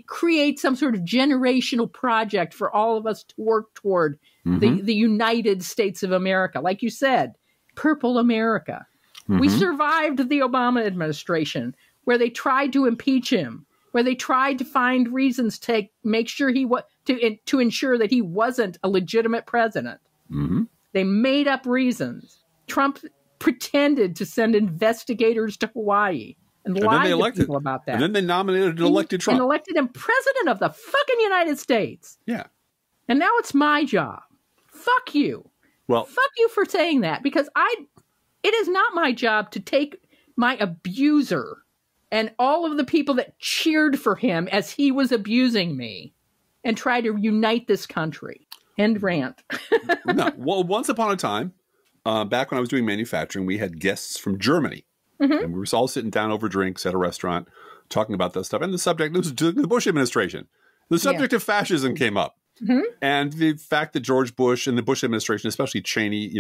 create some sort of generational project for all of us to work toward the United States of America. Like you said, Purple America. We survived the Obama administration where they tried to impeach him, where they tried to find reasons to make sure to ensure that he wasn't a legitimate president. They made up reasons. Trump pretended to send investigators to Hawaii and lied to people about that. And then they nominated and elected Trump. And elected him president of the fucking United States. Yeah. And now it's my job. Fuck you. Well, fuck you for saying that, because it is not my job to take my abuser and all of the people that cheered for him as he was abusing me and try to unite this country. End rant. No. Well, once upon a time, back when I was doing manufacturing, we had guests from Germany. And we were all sitting down over drinks at a restaurant talking about that stuff. And the subject was the Bush administration. The subject of fascism came up. And the fact that George Bush and the Bush administration, especially Cheney,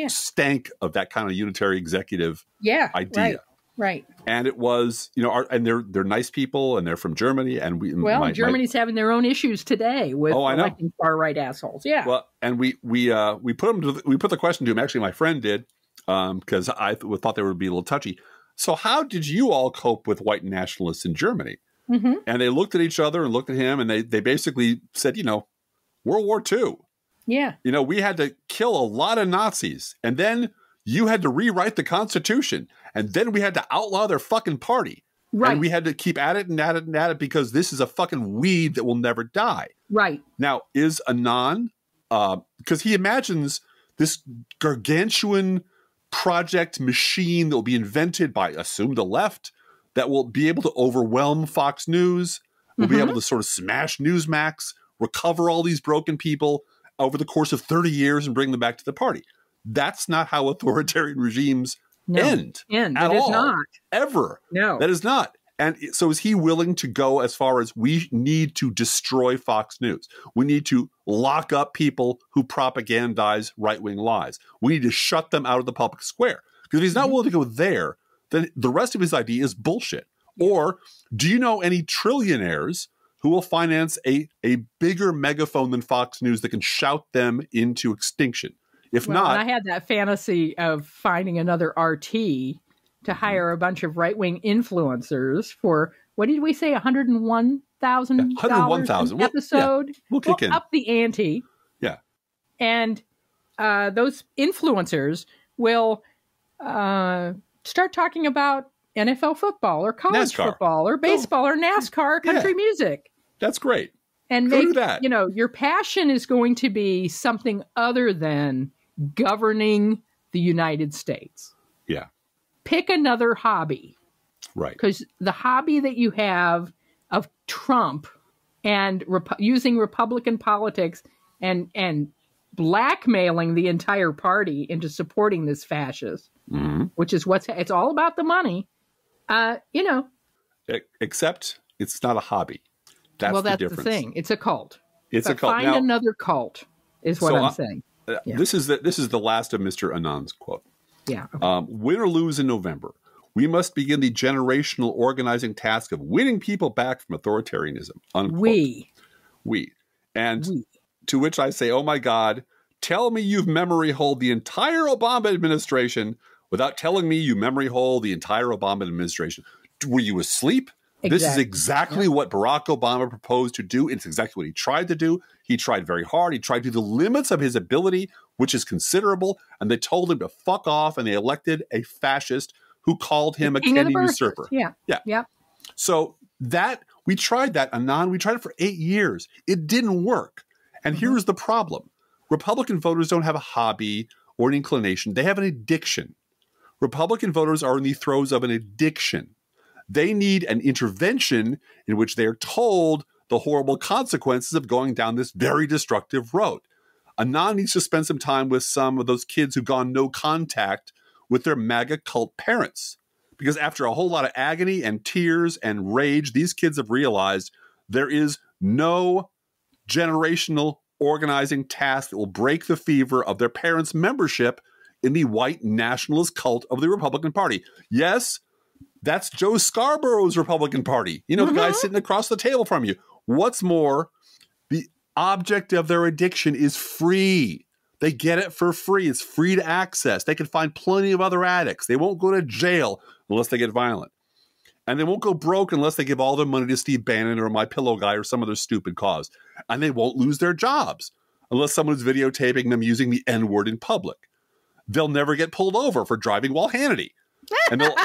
stank of that kind of unitary executive idea. Right. And it was, and they're nice people, and they're from Germany. And Germany's having their own issues today with electing far right assholes. Yeah. Well, and we put the question to him. Actually, my friend did, because I thought they would be a little touchy. So, how did you all cope with white nationalists in Germany? And they looked at each other and looked at him, and they basically said, World War II. Yeah. We had to kill a lot of Nazis, and then you had to rewrite the Constitution, and then we had to outlaw their fucking party. Right. And we had to keep at it and at it and at it because this is a fucking weed that will never die. Right. Now, is Anand, because he imagines this gargantuan project machine that will be invented by, assume, the left, that will be able to overwhelm Fox News, will be able to sort of smash Newsmax, recover all these broken people over the course of 30 years and bring them back to the party. That's not how authoritarian regimes end at all. It is not. Ever. No. That is not. And so is he willing to go as far as we need to destroy Fox News? We need to lock up people who propagandize right-wing lies. We need to shut them out of the public square. Because if he's not willing to go there, then the rest of his idea is bullshit. Or do you know any trillionaires who will finance a bigger megaphone than Fox News that can shout them into extinction? If not, I had that fantasy of finding another RT to hire a bunch of right-wing influencers for, what did we say, $101,000 $101,000 episode? We'll kick in. Up the ante. Yeah. And those influencers will start talking about NFL football or college football or baseball or NASCAR or country music. That's great. And make that. Your passion is going to be something other than governing the United States. Yeah. Pick another hobby. Right. Because the hobby that you have of Trump and using Republican politics and blackmailing the entire party into supporting this fascist, which is it's all about the money, Except it's not a hobby. That's the difference. The thing. It's a cult. It's a cult. Find another cult is what I'm saying. This is the last of Mr. Anand's quote. Yeah. Okay. Win or lose in November, we must begin the generational organizing task of winning people back from authoritarianism. Unquote. We. And to which I say, oh my God, tell me you've memory holed the entire Obama administration without telling me you memory hold the entire Obama administration. Were you asleep? Exactly. This is exactly what Barack Obama proposed to do. It's exactly what he tried to do. He tried very hard. He tried to the limits of his ability, which is considerable. And they told him to fuck off. And they elected a fascist who called him a Kenyan usurper. Yeah. So we tried that, Anand. We tried it for 8 years. It didn't work. And here's the problem. Republican voters don't have a hobby or an inclination. They have an addiction. Republican voters are in the throes of an addiction. They need an intervention in which they are told the horrible consequences of going down this very destructive road. Anand needs to spend some time with some of those kids who've gone no contact with their MAGA cult parents, Because after a whole lot of agony and tears and rage, these kids have realized there is no generational organizing task that will break the fever of their parents' membership in the white nationalist cult of the Republican Party. Yes, that's Joe Scarborough's Republican Party. You know, the guy sitting across the table from you. What's more, the object of their addiction is free. They get it for free. It's free to access. They can find plenty of other addicts. They won't go to jail unless they get violent. And they won't go broke unless they give all their money to Steve Bannon or My Pillow Guy or some other stupid cause. And they won't lose their jobs unless someone's videotaping them using the N-word in public. They'll never get pulled over for driving while Hannity. And they'll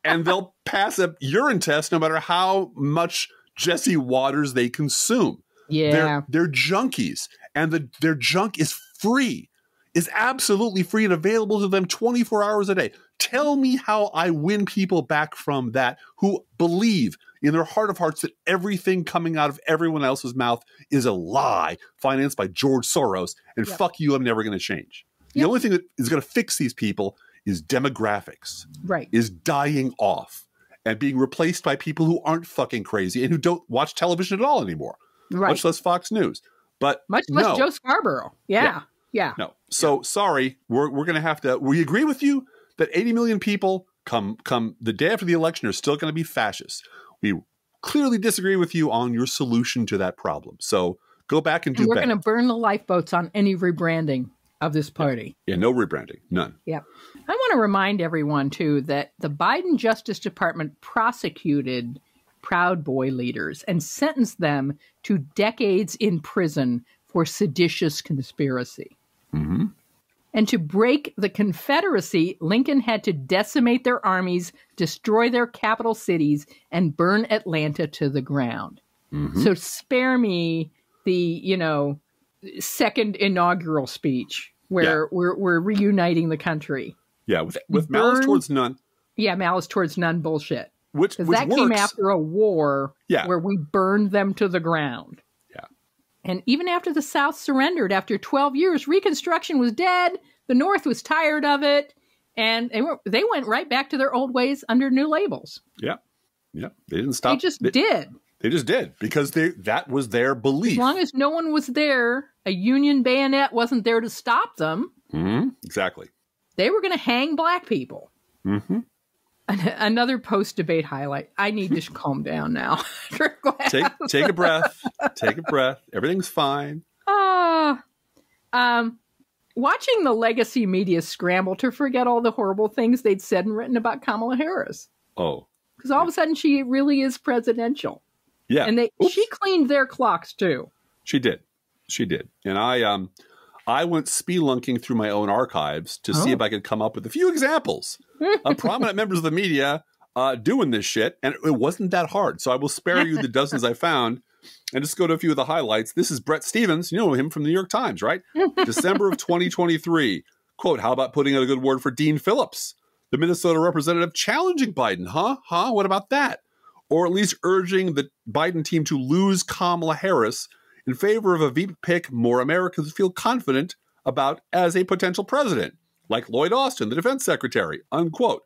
and they'll pass a urine test no matter how much Jesse Waters they consume. Yeah. They're junkies, and their junk is free, is absolutely free and available to them 24 hours a day. Tell me how I win people back from that who believe in their heart of hearts that everything coming out of everyone else's mouth is a lie financed by George Soros, and fuck you, I'm never going to change. The only thing that is going to fix these people is demographics, is dying off and being replaced by people who aren't fucking crazy and who don't watch television at all anymore. Much less Fox News, but much less Joe Scarborough. Yeah. No. So sorry, we're going to have to. We agree with you that 80 million people come the day after the election are still going to be fascists. We clearly disagree with you on your solution to that problem. So go back and do better. We're going to burn the lifeboats on any rebranding of this party. Yeah, no rebranding, none. Yep. I want to remind everyone too that the Biden Justice Department prosecuted Proud Boy leaders and sentenced them to decades in prison for seditious conspiracy. And to break the Confederacy, Lincoln had to decimate their armies, destroy their capital cities, and burn Atlanta to the ground. So spare me the, second inaugural speech where we're reuniting the country. Yeah, with malice towards none. Yeah, malice towards none bullshit. Which that came after a war where we burned them to the ground. Yeah. And even after the South surrendered, after 12 years, Reconstruction was dead. The North was tired of it. And they went right back to their old ways under new labels. Yeah. Yeah. They didn't stop. They just did. They just did because that was their belief. As long as no one was there, a Union bayonet wasn't there to stop them. Exactly. They were going to hang black people. Another post-debate highlight. I need to calm down now. Take a breath. Take a breath. Everything's fine. Watching the legacy media scramble to forget all the horrible things they'd said and written about Kamala Harris. Oh. Because all of a sudden she really is presidential. Yeah. And she cleaned their clocks too. She did. And I went spelunking through my own archives to see if I could come up with a few examples of prominent members of the media doing this shit. And it wasn't that hard. So I will spare you the dozens I found and just go to a few of the highlights. This is Brett Stevens. You know him from the New York Times, right? December of 2023. Quote, how about putting out a good word for Dean Phillips, the Minnesota representative challenging Biden? Huh? What about that? Or at least urging the Biden team to lose Kamala Harris in favor of a VP pick more Americans feel confident about as a potential president, like Lloyd Austin, the defense secretary, unquote.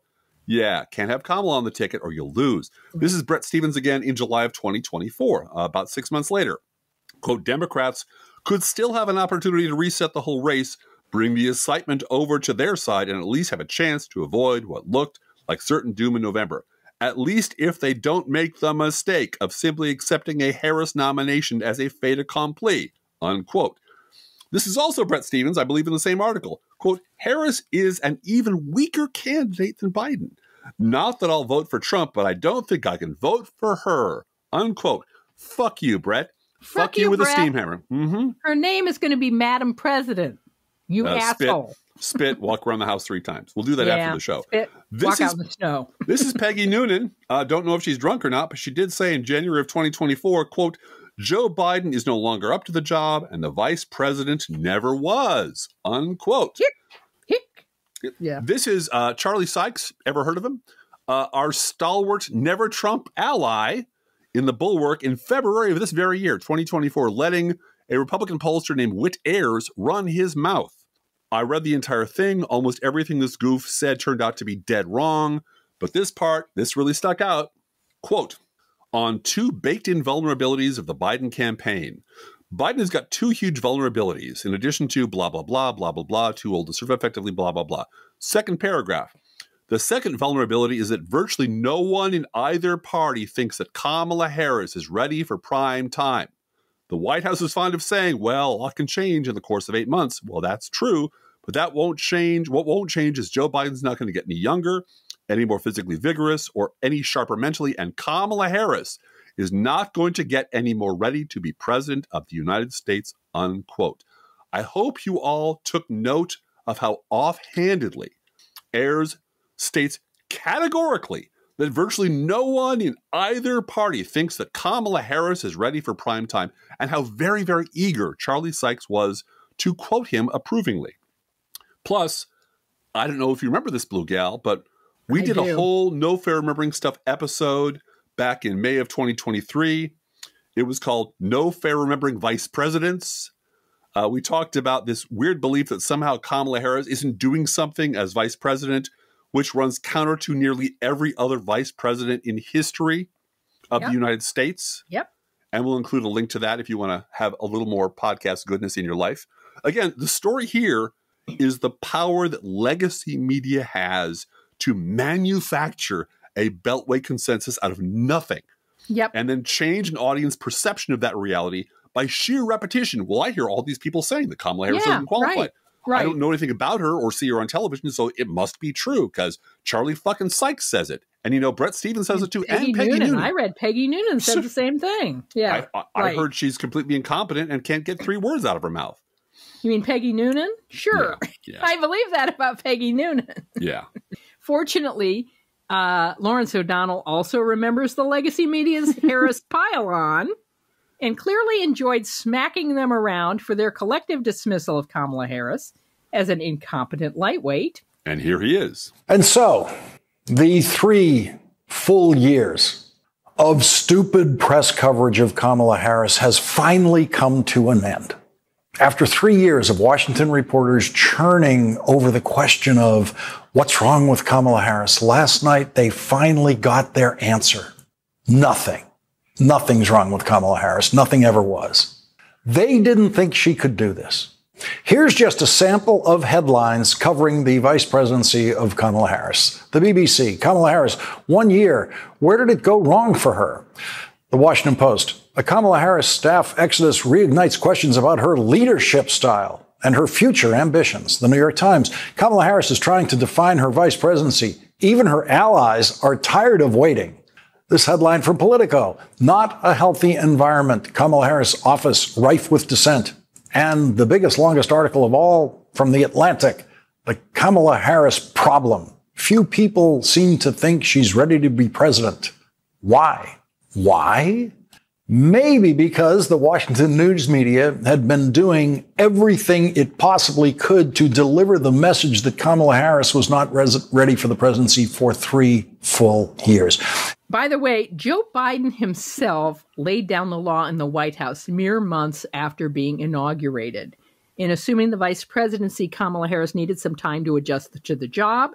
Yeah, can't have Kamala on the ticket or you'll lose. This is Brett Stevens again in July of 2024, about 6 months later. Quote, Democrats could still have an opportunity to reset the whole race, bring the excitement over to their side, and at least have a chance to avoid what looked like certain doom in November. At least if they don't make the mistake of simply accepting a Harris nomination as a fait accompli, unquote. This is also Brett Stevens, I believe, in the same article. Quote, Harris is an even weaker candidate than Biden. Not that I'll vote for Trump, but I don't think I can vote for her, unquote. Fuck you, Brett. Fuck you with Brett. A steam hammer. Her name is going to be Madam President. You asshole. Spit, walk around the house 3 times. We'll do that after the show. Spit, walk out in the snow. This is Peggy Noonan. Don't know if she's drunk or not, but she did say in January of 2024, quote, Joe Biden is no longer up to the job and the vice president never was, unquote. Hick. Yeah. This is Charlie Sykes. Ever heard of him? Our stalwart, never Trump ally in the Bulwark in February of this very year, 2024, letting a Republican pollster named Whit Ayers run his mouth I read the entire thing. Almost everything this goof said turned out to be dead wrong. But this really stuck out. Quote, on two baked-in vulnerabilities of the Biden campaign. Biden has got two huge vulnerabilities, in addition to blah, blah, blah, blah, blah, blah, too old to serve effectively, blah, blah, blah. Second paragraph. The second vulnerability is that virtually no one in either party thinks that Kamala Harris is ready for prime time. The White House is fond of saying, well, a lot can change in the course of 8 months. Well, that's true, but that won't change. What won't change is Joe Biden's not going to get any younger, any more physically vigorous, or any sharper mentally, and Kamala Harris is not going to get any more ready to be president of the United States, unquote. I hope you all took note of how offhandedly Ayers states categorically that virtually no one in either party thinks that Kamala Harris is ready for prime time, and how very, very eager Charlie Sykes was to quote him approvingly. Plus, I don't know if you remember this, Blue Gal, but we did a whole No Fair Remembering Stuff episode back in May of 2023. It was called No Fair Remembering Vice Presidents. We talked about this weird belief that somehow Kamala Harris isn't doing something as vice president, which runs counter to nearly every other vice president in history of the United States. Yep. And we'll include a link to that if you want to have a little more podcast goodness in your life. Again, the story here is the power that legacy media has to manufacture a beltway consensus out of nothing. Yep. And then change an audience perception of that reality by sheer repetition. Well, I hear all these people saying that Kamala Harris isn't qualified. Right. I don't know anything about her or see her on television, so it must be true because Charlie fucking Sykes says it. And, you know, Brett Stevens says it too. Peggy and Peggy Noonan. I read Peggy Noonan said the same thing. Yeah. I heard she's completely incompetent and can't get 3 words out of her mouth. You mean Peggy Noonan? Sure. Yeah. I believe that about Peggy Noonan. Yeah. Fortunately, Lawrence O'Donnell also remembers the legacy media's Harris pile-on and clearly enjoyed smacking them around for their collective dismissal of Kamala Harris as an incompetent lightweight. And here he is. And so, the 3 full years of stupid press coverage of Kamala Harris has finally come to an end. After 3 years of Washington reporters churning over the question of what's wrong with Kamala Harris, last night they finally got their answer. Nothing. Nothing's wrong with Kamala Harris. Nothing ever was. They didn't think she could do this. Here's just a sample of headlines covering the vice presidency of Kamala Harris. The BBC, Kamala Harris, 1 year. Where did it go wrong for her? The Washington Post, a Kamala Harris staff exodus reignites questions about her leadership style and her future ambitions. The New York Times, Kamala Harris is trying to define her vice presidency. Even her allies are tired of waiting. This headline from Politico, not a healthy environment. Kamala Harris office rife with dissent. And the biggest, longest article of all from The Atlantic, the Kamala Harris problem. Few people seem to think she's ready to be president. Why? Why? Maybe because the Washington news media had been doing everything it possibly could to deliver the message that Kamala Harris was not ready for the presidency for 3 full years. By the way, Joe Biden himself laid down the law in the White House mere months after being inaugurated. In assuming the vice presidency, Kamala Harris needed some time to adjust to the job.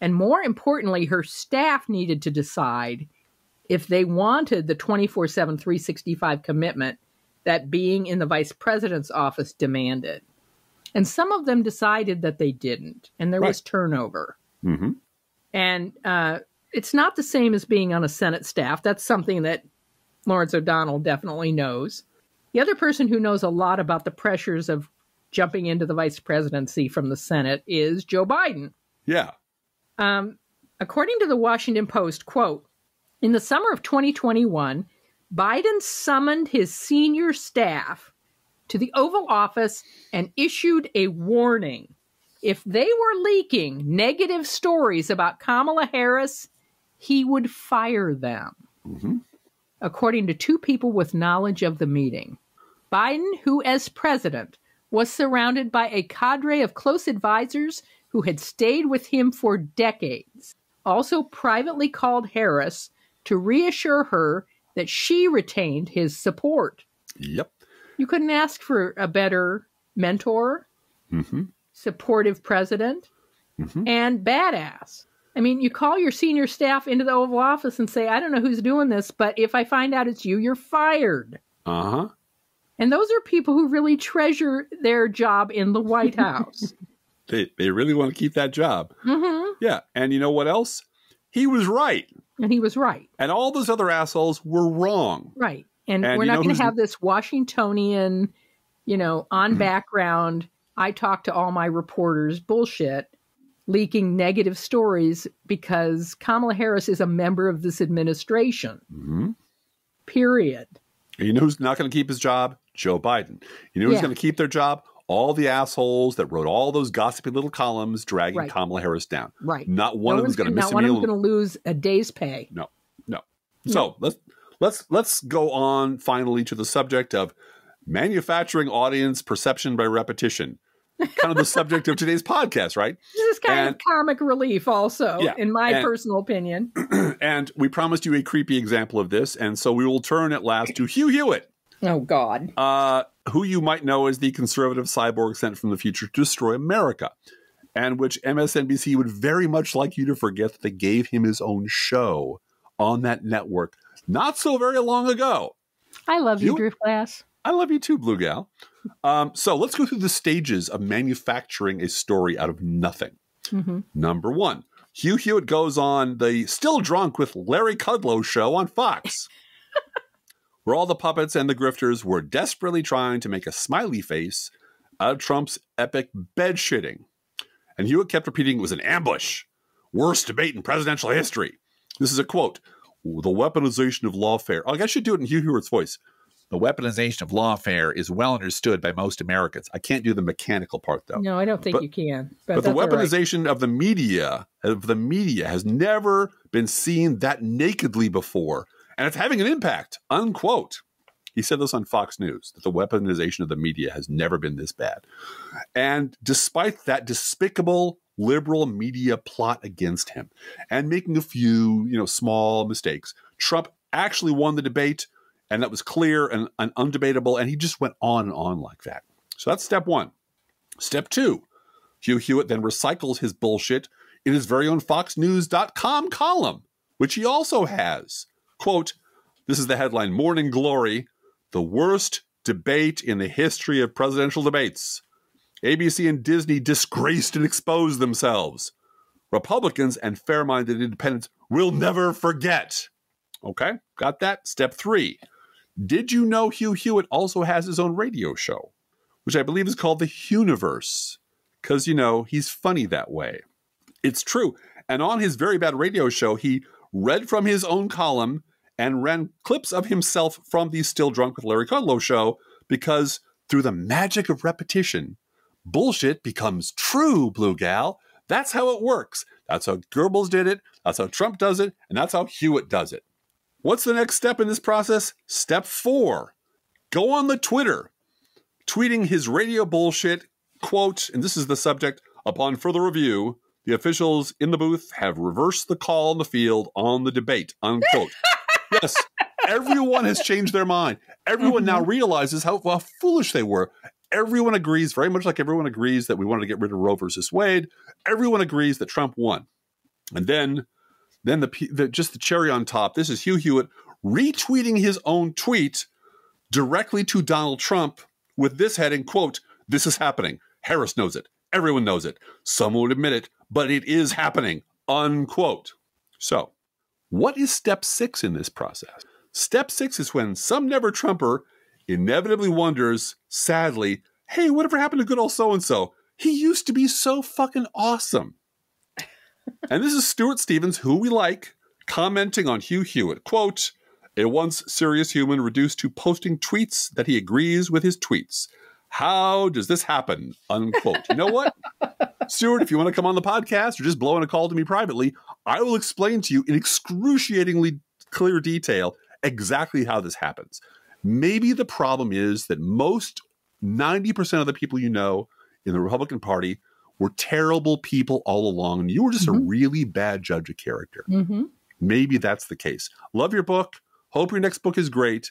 And more importantly, her staff needed to decide if they wanted the 24/7, 365 commitment that being in the vice president's office demanded. And some of them decided that they didn't, and there was turnover. Mm-hmm. And it's not the same as being on a Senate staff. That's something that Lawrence O'Donnell definitely knows. The other person who knows a lot about the pressures of jumping into the vice presidency from the Senate is Joe Biden. Yeah. According to the Washington Post, quote, in the summer of 2021, Biden summoned his senior staff to the Oval Office and issued a warning. If they were leaking negative stories about Kamala Harris, he would fire them. Mm-hmm. According to 2 people with knowledge of the meeting. Biden, who as president was surrounded by a cadre of close advisors who had stayed with him for decades, also privately called Harris to reassure her that she retained his support. Yep. You couldn't ask for a better mentor. Mm-hmm. supportive president, and badass. I mean, you call your senior staff into the Oval Office and say, I don't know who's doing this, but if I find out it's you, you're fired. Uh-huh. And those are people who really treasure their job in the White House. They really want to keep that job. Yeah. And you know what else? He was right. And he was right. And all those other assholes were wrong. Right. And we're not going to have this Washingtonian, on background, I talk to all my reporters bullshit, leaking negative stories because Kamala Harris is a member of this administration. Period. And you know who's not going to keep his job? Joe Biden. You know who's going to keep their job? All the assholes that wrote all those gossipy little columns dragging Kamala Harris down. Right. Not one of them's going to miss a meal. Not one of them's going to lose a day's pay. No. So let's go on finally to the subject of manufacturing audience perception by repetition. Kind of the subject of today's podcast, right? This is kind of comic relief also, in my personal opinion. And we promised you a creepy example of this, and so we will turn at last to Hugh Hewitt. Oh, God. Who you might know as the conservative cyborg sent from the future to destroy America, and which MSNBC would very much like you to forget that they gave him his own show on that network not so very long ago. I love you, Driftglass. I love you too, Blue Gal. So let's go through the stages of manufacturing a story out of nothing. Number one, Hugh Hewitt goes on the Still Drunk with Larry Kudlow show on Fox, where all the puppets and the grifters were desperately trying to make a smiley face out of Trump's epic bed shitting. And Hewitt kept repeating it was an ambush. Worst debate in presidential history. This is a quote. The weaponization of lawfare. Oh, I guess I should do it in Hugh Hewitt's voice. The weaponization of lawfare is well understood by most Americans. I can't do the mechanical part, though. No, I don't think you can. But the weaponization of the media has never been seen that nakedly before, and it's having an impact, unquote. He said this on Fox News, that the weaponization of the media has never been this bad. And despite that despicable liberal media plot against him and making a few, small mistakes, Trump actually won the debate. And that was clear and undebatable. And he just went on and on like that. So that's step one. Step two, Hugh Hewitt then recycles his bullshit in his very own FoxNews.com column, which he also has. Quote, this is the headline, Morning Glory, the worst debate in the history of presidential debates. ABC and Disney disgraced and exposed themselves. Republicans and fair-minded independents will never forget. Okay, got that? Step three. Did you know Hugh Hewitt also has his own radio show, which I believe is called The Huniverse? Because, he's funny that way. It's true. And on his very bad radio show, he read from his own column and ran clips of himself from the Still Drunk with Larry Kudlow show because through the magic of repetition, bullshit becomes true, Blue Gal. That's how it works. That's how Goebbels did it. That's how Trump does it. And that's how Hewitt does it. What's the next step in this process? Step 4. Go on the Twitter, tweeting his radio bullshit, quote, and this is the subject, upon further review, the officials in the booth have reversed the call in the field on the debate, unquote. Yes, everyone has changed their mind. Everyone now realizes how foolish they were. Everyone agrees, very much like everyone agrees that we wanted to get rid of Roe versus Wade. Everyone agrees that Trump won. And then just the cherry on top, this is Hugh Hewitt retweeting his own tweet directly to Donald Trump with this heading, quote, this is happening. Harris knows it. Everyone knows it. Some would admit it, but it is happening, unquote. So what is step 6 in this process? Step 6 is when some never Trumper inevitably wonders, sadly, hey, whatever happened to good old so-and-so? He used to be so fucking awesome. And this is Stuart Stevens, who we like, commenting on Hugh Hewitt. Quote, a once serious human reduced to posting tweets that he agrees with his tweets. How does this happen? Unquote. You know what? Stuart, if you want to come on the podcast or just blow in a call to me privately, I will explain to you in excruciatingly clear detail exactly how this happens. Maybe the problem is that most 90% of the people you know in the Republican Party were terrible people all along, and you were just a really bad judge of character. Maybe that's the case. Love your book. Hope your next book is great.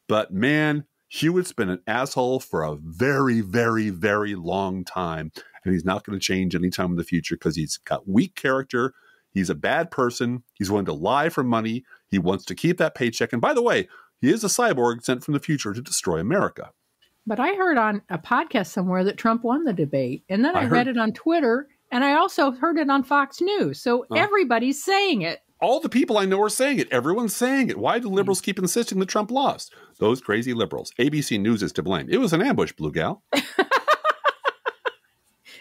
But man, Hewitt's been an asshole for a very, very, very long time. and he's not going to change anytime in the future because he's got weak character. He's a bad person. He's willing to lie for money. He wants to keep that paycheck. And by the way, he is a cyborg sent from the future to destroy America. But I heard on a podcast somewhere that Trump won the debate. And then I read it on Twitter. And I also heard it on Fox News. So everybody's saying it. All the people I know are saying it. Everyone's saying it. Why do liberals keep insisting that Trump lost? Those crazy liberals. ABC News is to blame. It was an ambush, Blue Gal.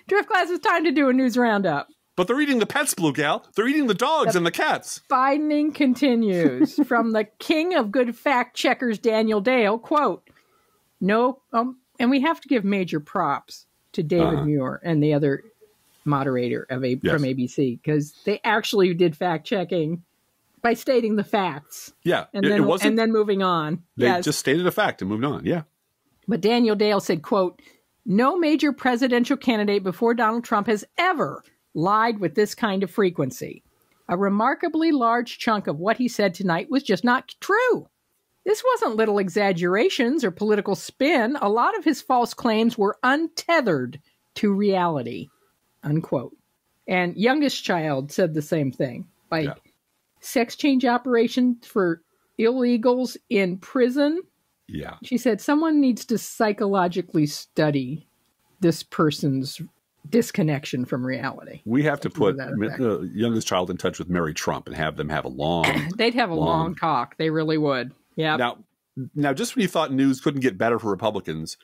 Drift Class, it's time to do a news roundup. But they're eating the pets, Blue Gal. They're eating the dogs and the cats. Bidening continues. From the king of good fact checkers, Daniel Dale, quote, no, and we have to give major props to David Muir and the other moderator of from ABC, because they actually did fact checking by stating the facts. Yeah. And then moving on. They just stated a fact and moved on. Yeah. But Daniel Dale said, quote, no major presidential candidate before Donald Trump has ever lied with this kind of frequency. A remarkably large chunk of what he said tonight was just not true. This wasn't little exaggerations or political spin. A lot of his false claims were untethered to reality, unquote. And youngest child said the same thing. Sex change operations for illegals in prison. Yeah. She said someone needs to psychologically study this person's disconnection from reality. We have to put the youngest child in touch with Mary Trump and have them have a long... They'd have a long talk. They really would. Yeah. Now, just when you thought news couldn't get better for Republicans,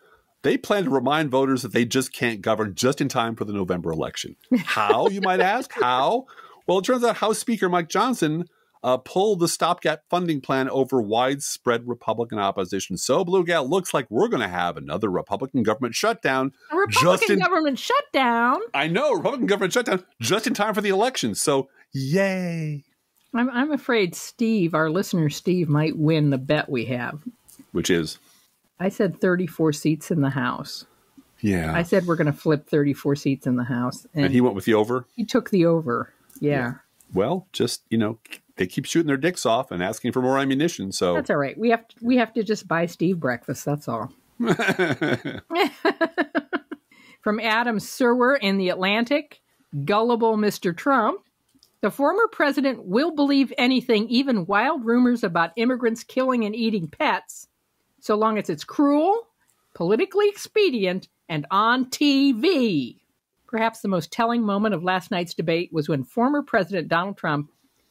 they plan to remind voters that they just can't govern just in time for the November election. How, you might ask? How? Well, it turns out House Speaker Mike Johnson pulled the stopgap funding plan over widespread Republican opposition. So, Blue Gal, looks like we're going to have another Republican government shutdown. A Republican government shutdown? I know, Republican government shutdown just in time for the election. So, yay. I'm afraid Steve, our listener Steve, might win the bet we have. Which is? I said 34 seats in the House. Yeah. I said we're going to flip 34 seats in the House. And he went with the over? He took the over. Yeah. Well, just, they keep shooting their dicks off and asking for more ammunition. So that's all right. We have to just buy Steve breakfast. That's all. From Adam Serwer in The Atlantic, gullible Mr. Trump. The former president will believe anything, even wild rumors about immigrants killing and eating pets, so long as it's cruel, politically expedient, and on TV. Perhaps the most telling moment of last night's debate was when former President Donald Trump,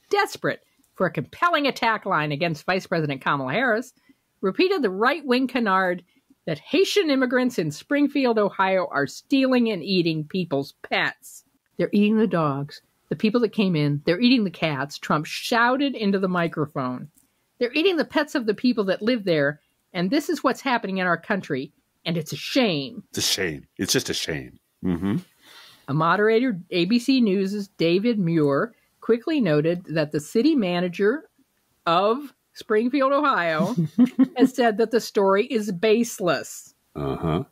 desperate for a compelling attack line against Vice President Kamala Harris, repeated the right-wing canard that Haitian immigrants in Springfield, Ohio are stealing and eating people's pets. They're eating the dogs. The people that came in, they're eating the cats. Trump shouted into the microphone. They're eating the pets of the people that live there, and this is what's happening in our country, and it's a shame. It's a shame. It's just a shame. Mm-hmm. A moderator, ABC News' David Muir, quickly noted that the city manager of Springfield, Ohio, has said that the story is baseless. Uh-huh.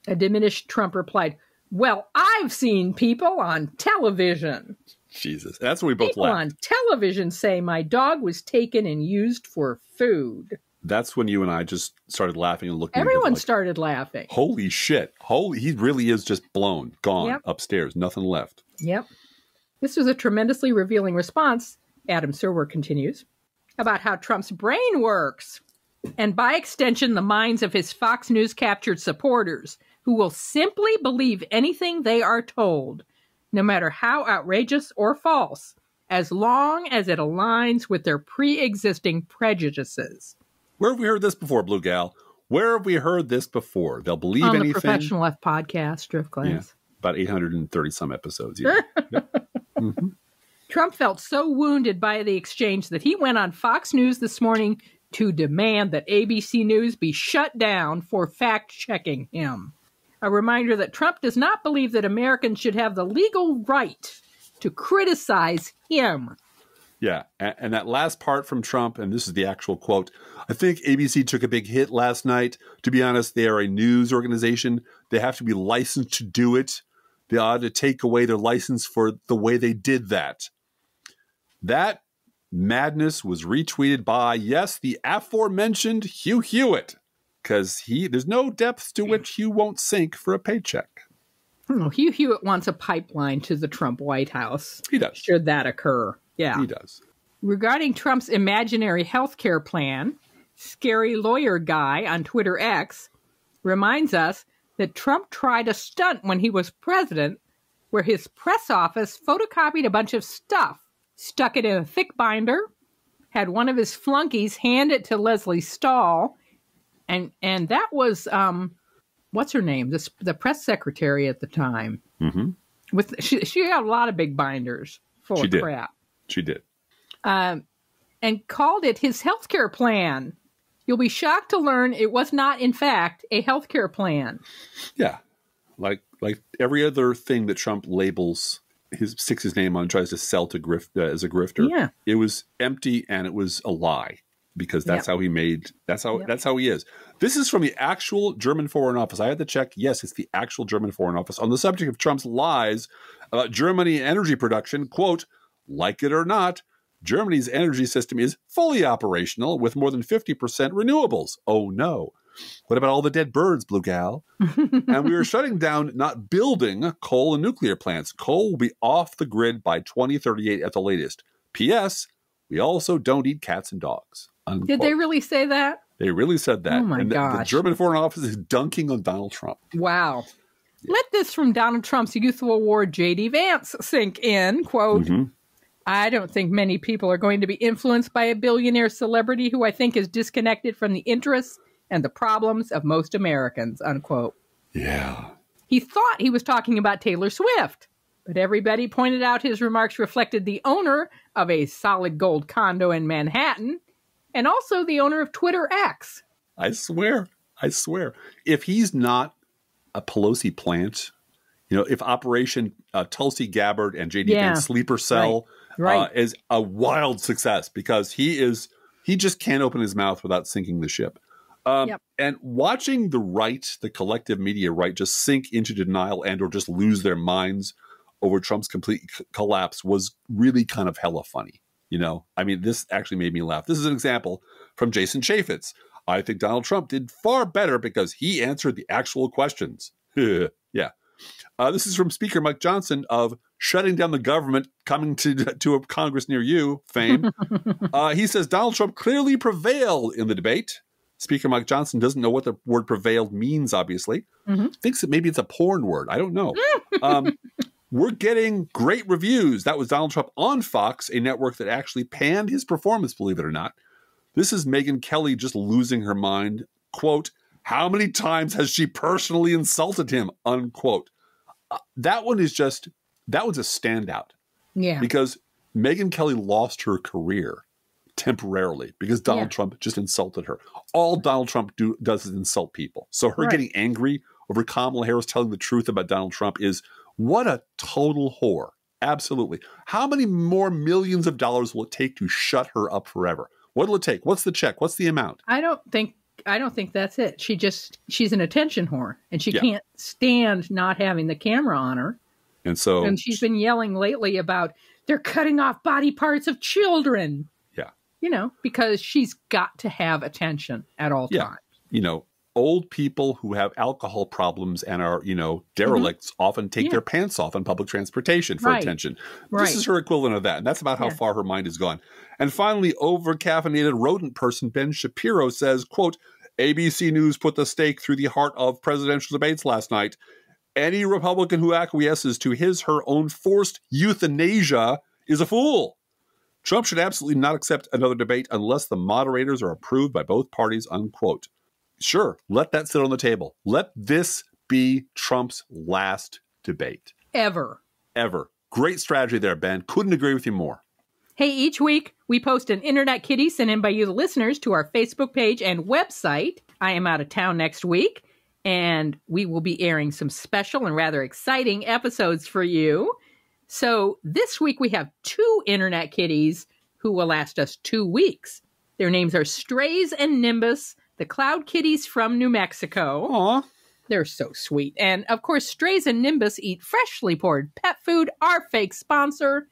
A diminished Trump replied, well, I've seen people on television. Jesus, that's what we both laughed. People on television say my dog was taken and used for food. That's when you and I just started laughing and looking. Everyone started laughing. Holy shit. He really is just blown, gone, upstairs, nothing left. Yep. This was a tremendously revealing response, Adam Serwer continues, about how Trump's brain works, and by extension, the minds of his Fox News captured supporters, who will simply believe anything they are told, no matter how outrageous or false, as long as it aligns with their pre-existing prejudices. Where have we heard this before, Blue Gal? Where have we heard this before? They'll believe anything. On the Professional Left podcast, Drift Class. Yeah, about 830 some episodes. Yeah. Mm-hmm. Trump felt so wounded by the exchange that he went on Fox News this morning to demand that ABC News be shut down for fact-checking him. A reminder that Trump does not believe that Americans should have the legal right to criticize him. Yeah, and that last part from Trump, and this is the actual quote, I think ABC took a big hit last night. To be honest, they are a news organization. They have to be licensed to do it. They ought to take away their license for the way they did that. That madness was retweeted by, yes, the aforementioned Hugh Hewitt, because there's no depths to which Hugh won't sink for a paycheck. Oh, Hugh Hewitt wants a pipeline to the Trump White House. He does. Should that occur. Yeah. He does. Regarding Trump's imaginary health care plan, Scary Lawyer Guy on Twitter X reminds us that Trump tried a stunt when he was president where his press office photocopied a bunch of stuff, stuck it in a thick binder, had one of his flunkies hand it to Leslie Stahl, and that was, what's her name? The press secretary at the time. Mm-hmm. She had a lot of big binders full of crap. She did. And called it his healthcare plan. You'll be shocked to learn it was not, in fact, a healthcare plan. Yeah. Like every other thing that Trump labels, sticks his name on and tries to sell to as a grifter. Yeah. It was empty and it was a lie because that's how he made, that's how he is. This is from the actual German Foreign Office. I had to check. Yes, it's the actual German Foreign Office on the subject of Trump's lies about Germany energy production. Quote, like it or not, Germany's energy system is fully operational with more than 50% renewables. Oh, no. What about all the dead birds, Blue Gal? And we are shutting down, not building, coal and nuclear plants. Coal will be off the grid by 2038 at the latest. P.S. We also don't eat cats and dogs. Unquote. Did they really say that? They really said that. Oh, my gosh. The German Foreign Office is dunking on Donald Trump. Wow. Yeah. Let this from Donald Trump's youthful award, J.D. Vance, sink in. Quote, I don't think many people are going to be influenced by a billionaire celebrity who I think is disconnected from the interests and the problems of most Americans, unquote. Yeah. He thought he was talking about Taylor Swift, but everybody pointed out his remarks reflected the owner of a solid gold condo in Manhattan and also the owner of Twitter X. I swear. If he's not a Pelosi plant, if Operation Tulsi Gabbard and J.D. Vance sleeper cell is a wild success because he just can't open his mouth without sinking the ship. And watching the collective media right, just sink into denial and or just lose their minds over Trump's complete collapse was really kind of hella funny. I mean, this actually made me laugh. This is an example from Jason Chaffetz. I think Donald Trump did far better because he answered the actual questions. Yeah. This is from Speaker Mike Johnson of shutting down the government coming to a Congress near you fame. He says Donald Trump clearly prevailed in the debate. Speaker Mike Johnson doesn't know what the word prevailed means, obviously. Thinks that maybe it's a porn word. I don't know. We're getting great reviews. That was Donald Trump on Fox, a network that actually panned his performance, believe it or not. This is Megyn Kelly just losing her mind. Quote, how many times has she personally insulted him? Unquote. That was a standout. Yeah. Because Megyn Kelly lost her career temporarily because Donald Trump just insulted her. All Donald Trump does is insult people. So her getting angry over Kamala Harris telling the truth about Donald Trump is what a total whore. Absolutely. How many more millions of dollars will it take to shut her up forever? What'll it take? What's the check? What's the amount? I don't think that's it. She's an attention whore and she can't stand not having the camera on her. And she's been yelling lately about they're cutting off body parts of children. Because she's got to have attention at all times. Old people who have alcohol problems and are, derelicts often take their pants off on public transportation for attention. This is her equivalent of that. And that's about how far her mind has gone. And finally, over-caffeinated rodent person Ben Shapiro says, quote, ABC News put the stake through the heart of presidential debates last night. Any Republican who acquiesces to her own forced euthanasia is a fool. Trump should absolutely not accept another debate unless the moderators are approved by both parties, unquote. Sure, let that sit on the table. Let this be Trump's last debate. Ever. Great strategy there, Ben. Couldn't agree with you more. Hey, each week we post an Internet Kitty sent in by you, the listeners, to our Facebook page and website. I am out of town next week, and we will be airing some special and rather exciting episodes for you. So this week we have 2 Internet Kitties who will last us 2 weeks. Their names are Strays and Nimbus, the Cloud Kitties from New Mexico. Aww. They're so sweet. And of course, Strays and Nimbus eat freshly poured pet food, our fake sponsor.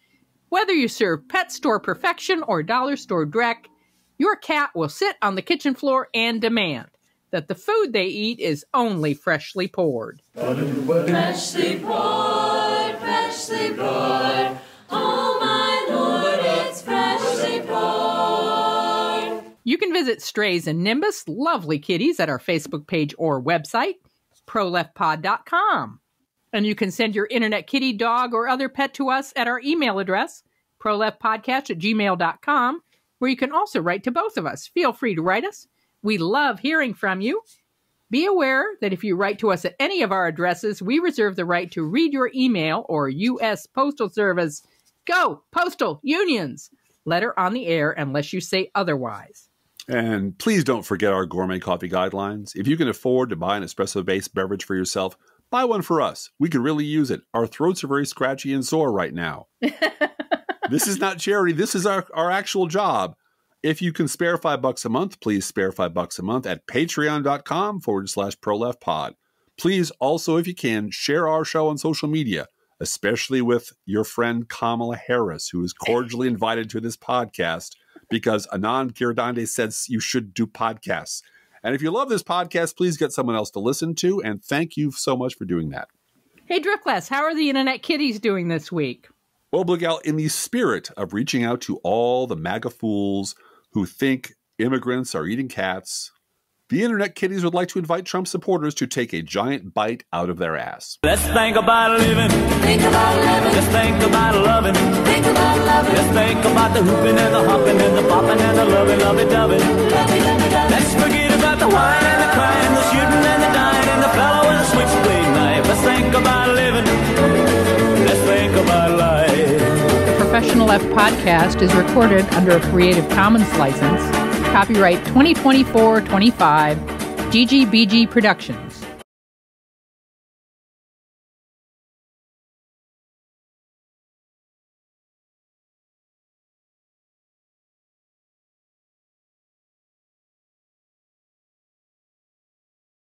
Whether you serve pet store perfection or dollar store dreck, your cat will sit on the kitchen floor and demand that the food they eat is only freshly poured. Freshly poured, freshly poured. Oh my Lord, it's freshly poured. You can visit Strays and Nimbus, lovely kitties, at our Facebook page or website, proleftpod.com. And you can send your internet kitty, dog, or other pet to us at our email address, proleftpodcast@gmail.com, where you can also write to both of us. Feel free to write us. We love hearing from you. Be aware that if you write to us at any of our addresses, we reserve the right to read your email or U.S. Postal Service, go, postal unions, letter on the air unless you say otherwise. And please don't forget our gourmet coffee guidelines. If you can afford to buy an espresso-based beverage for yourself, buy one for us. We could really use it. Our throats are very scratchy and sore right now. This is not charity. This is our actual job. If you can spare $5 a month, please spare $5 a month at patreon.com/proleftpod. Please also, if you can, share our show on social media, especially with your friend Kamala Harris, who is cordially invited to this podcast because Anand Giridharadas says you should do podcasts. And if you love this podcast, please get someone else to listen to. And thank you so much for doing that. Hey, Driftglass, how are the internet kitties doing this week? Well, Blue, in the spirit of reaching out to all the MAGA fools who think immigrants are eating cats, the internet kitties would like to invite Trump supporters to take a giant bite out of their ass. Let's think about living. Think about living. Let's think about loving. Think about loving. Let's think about the hooping and the hopping and the popping and the loving, lovey, dovey. Let's forget about the wine and the crying, the shooting and the dying, and the fellow with a switchblade knife. Let's think about living. Let's think about life. The Professional Left podcast is recorded under a Creative Commons license. Copyright 2024-25, GGBG Productions.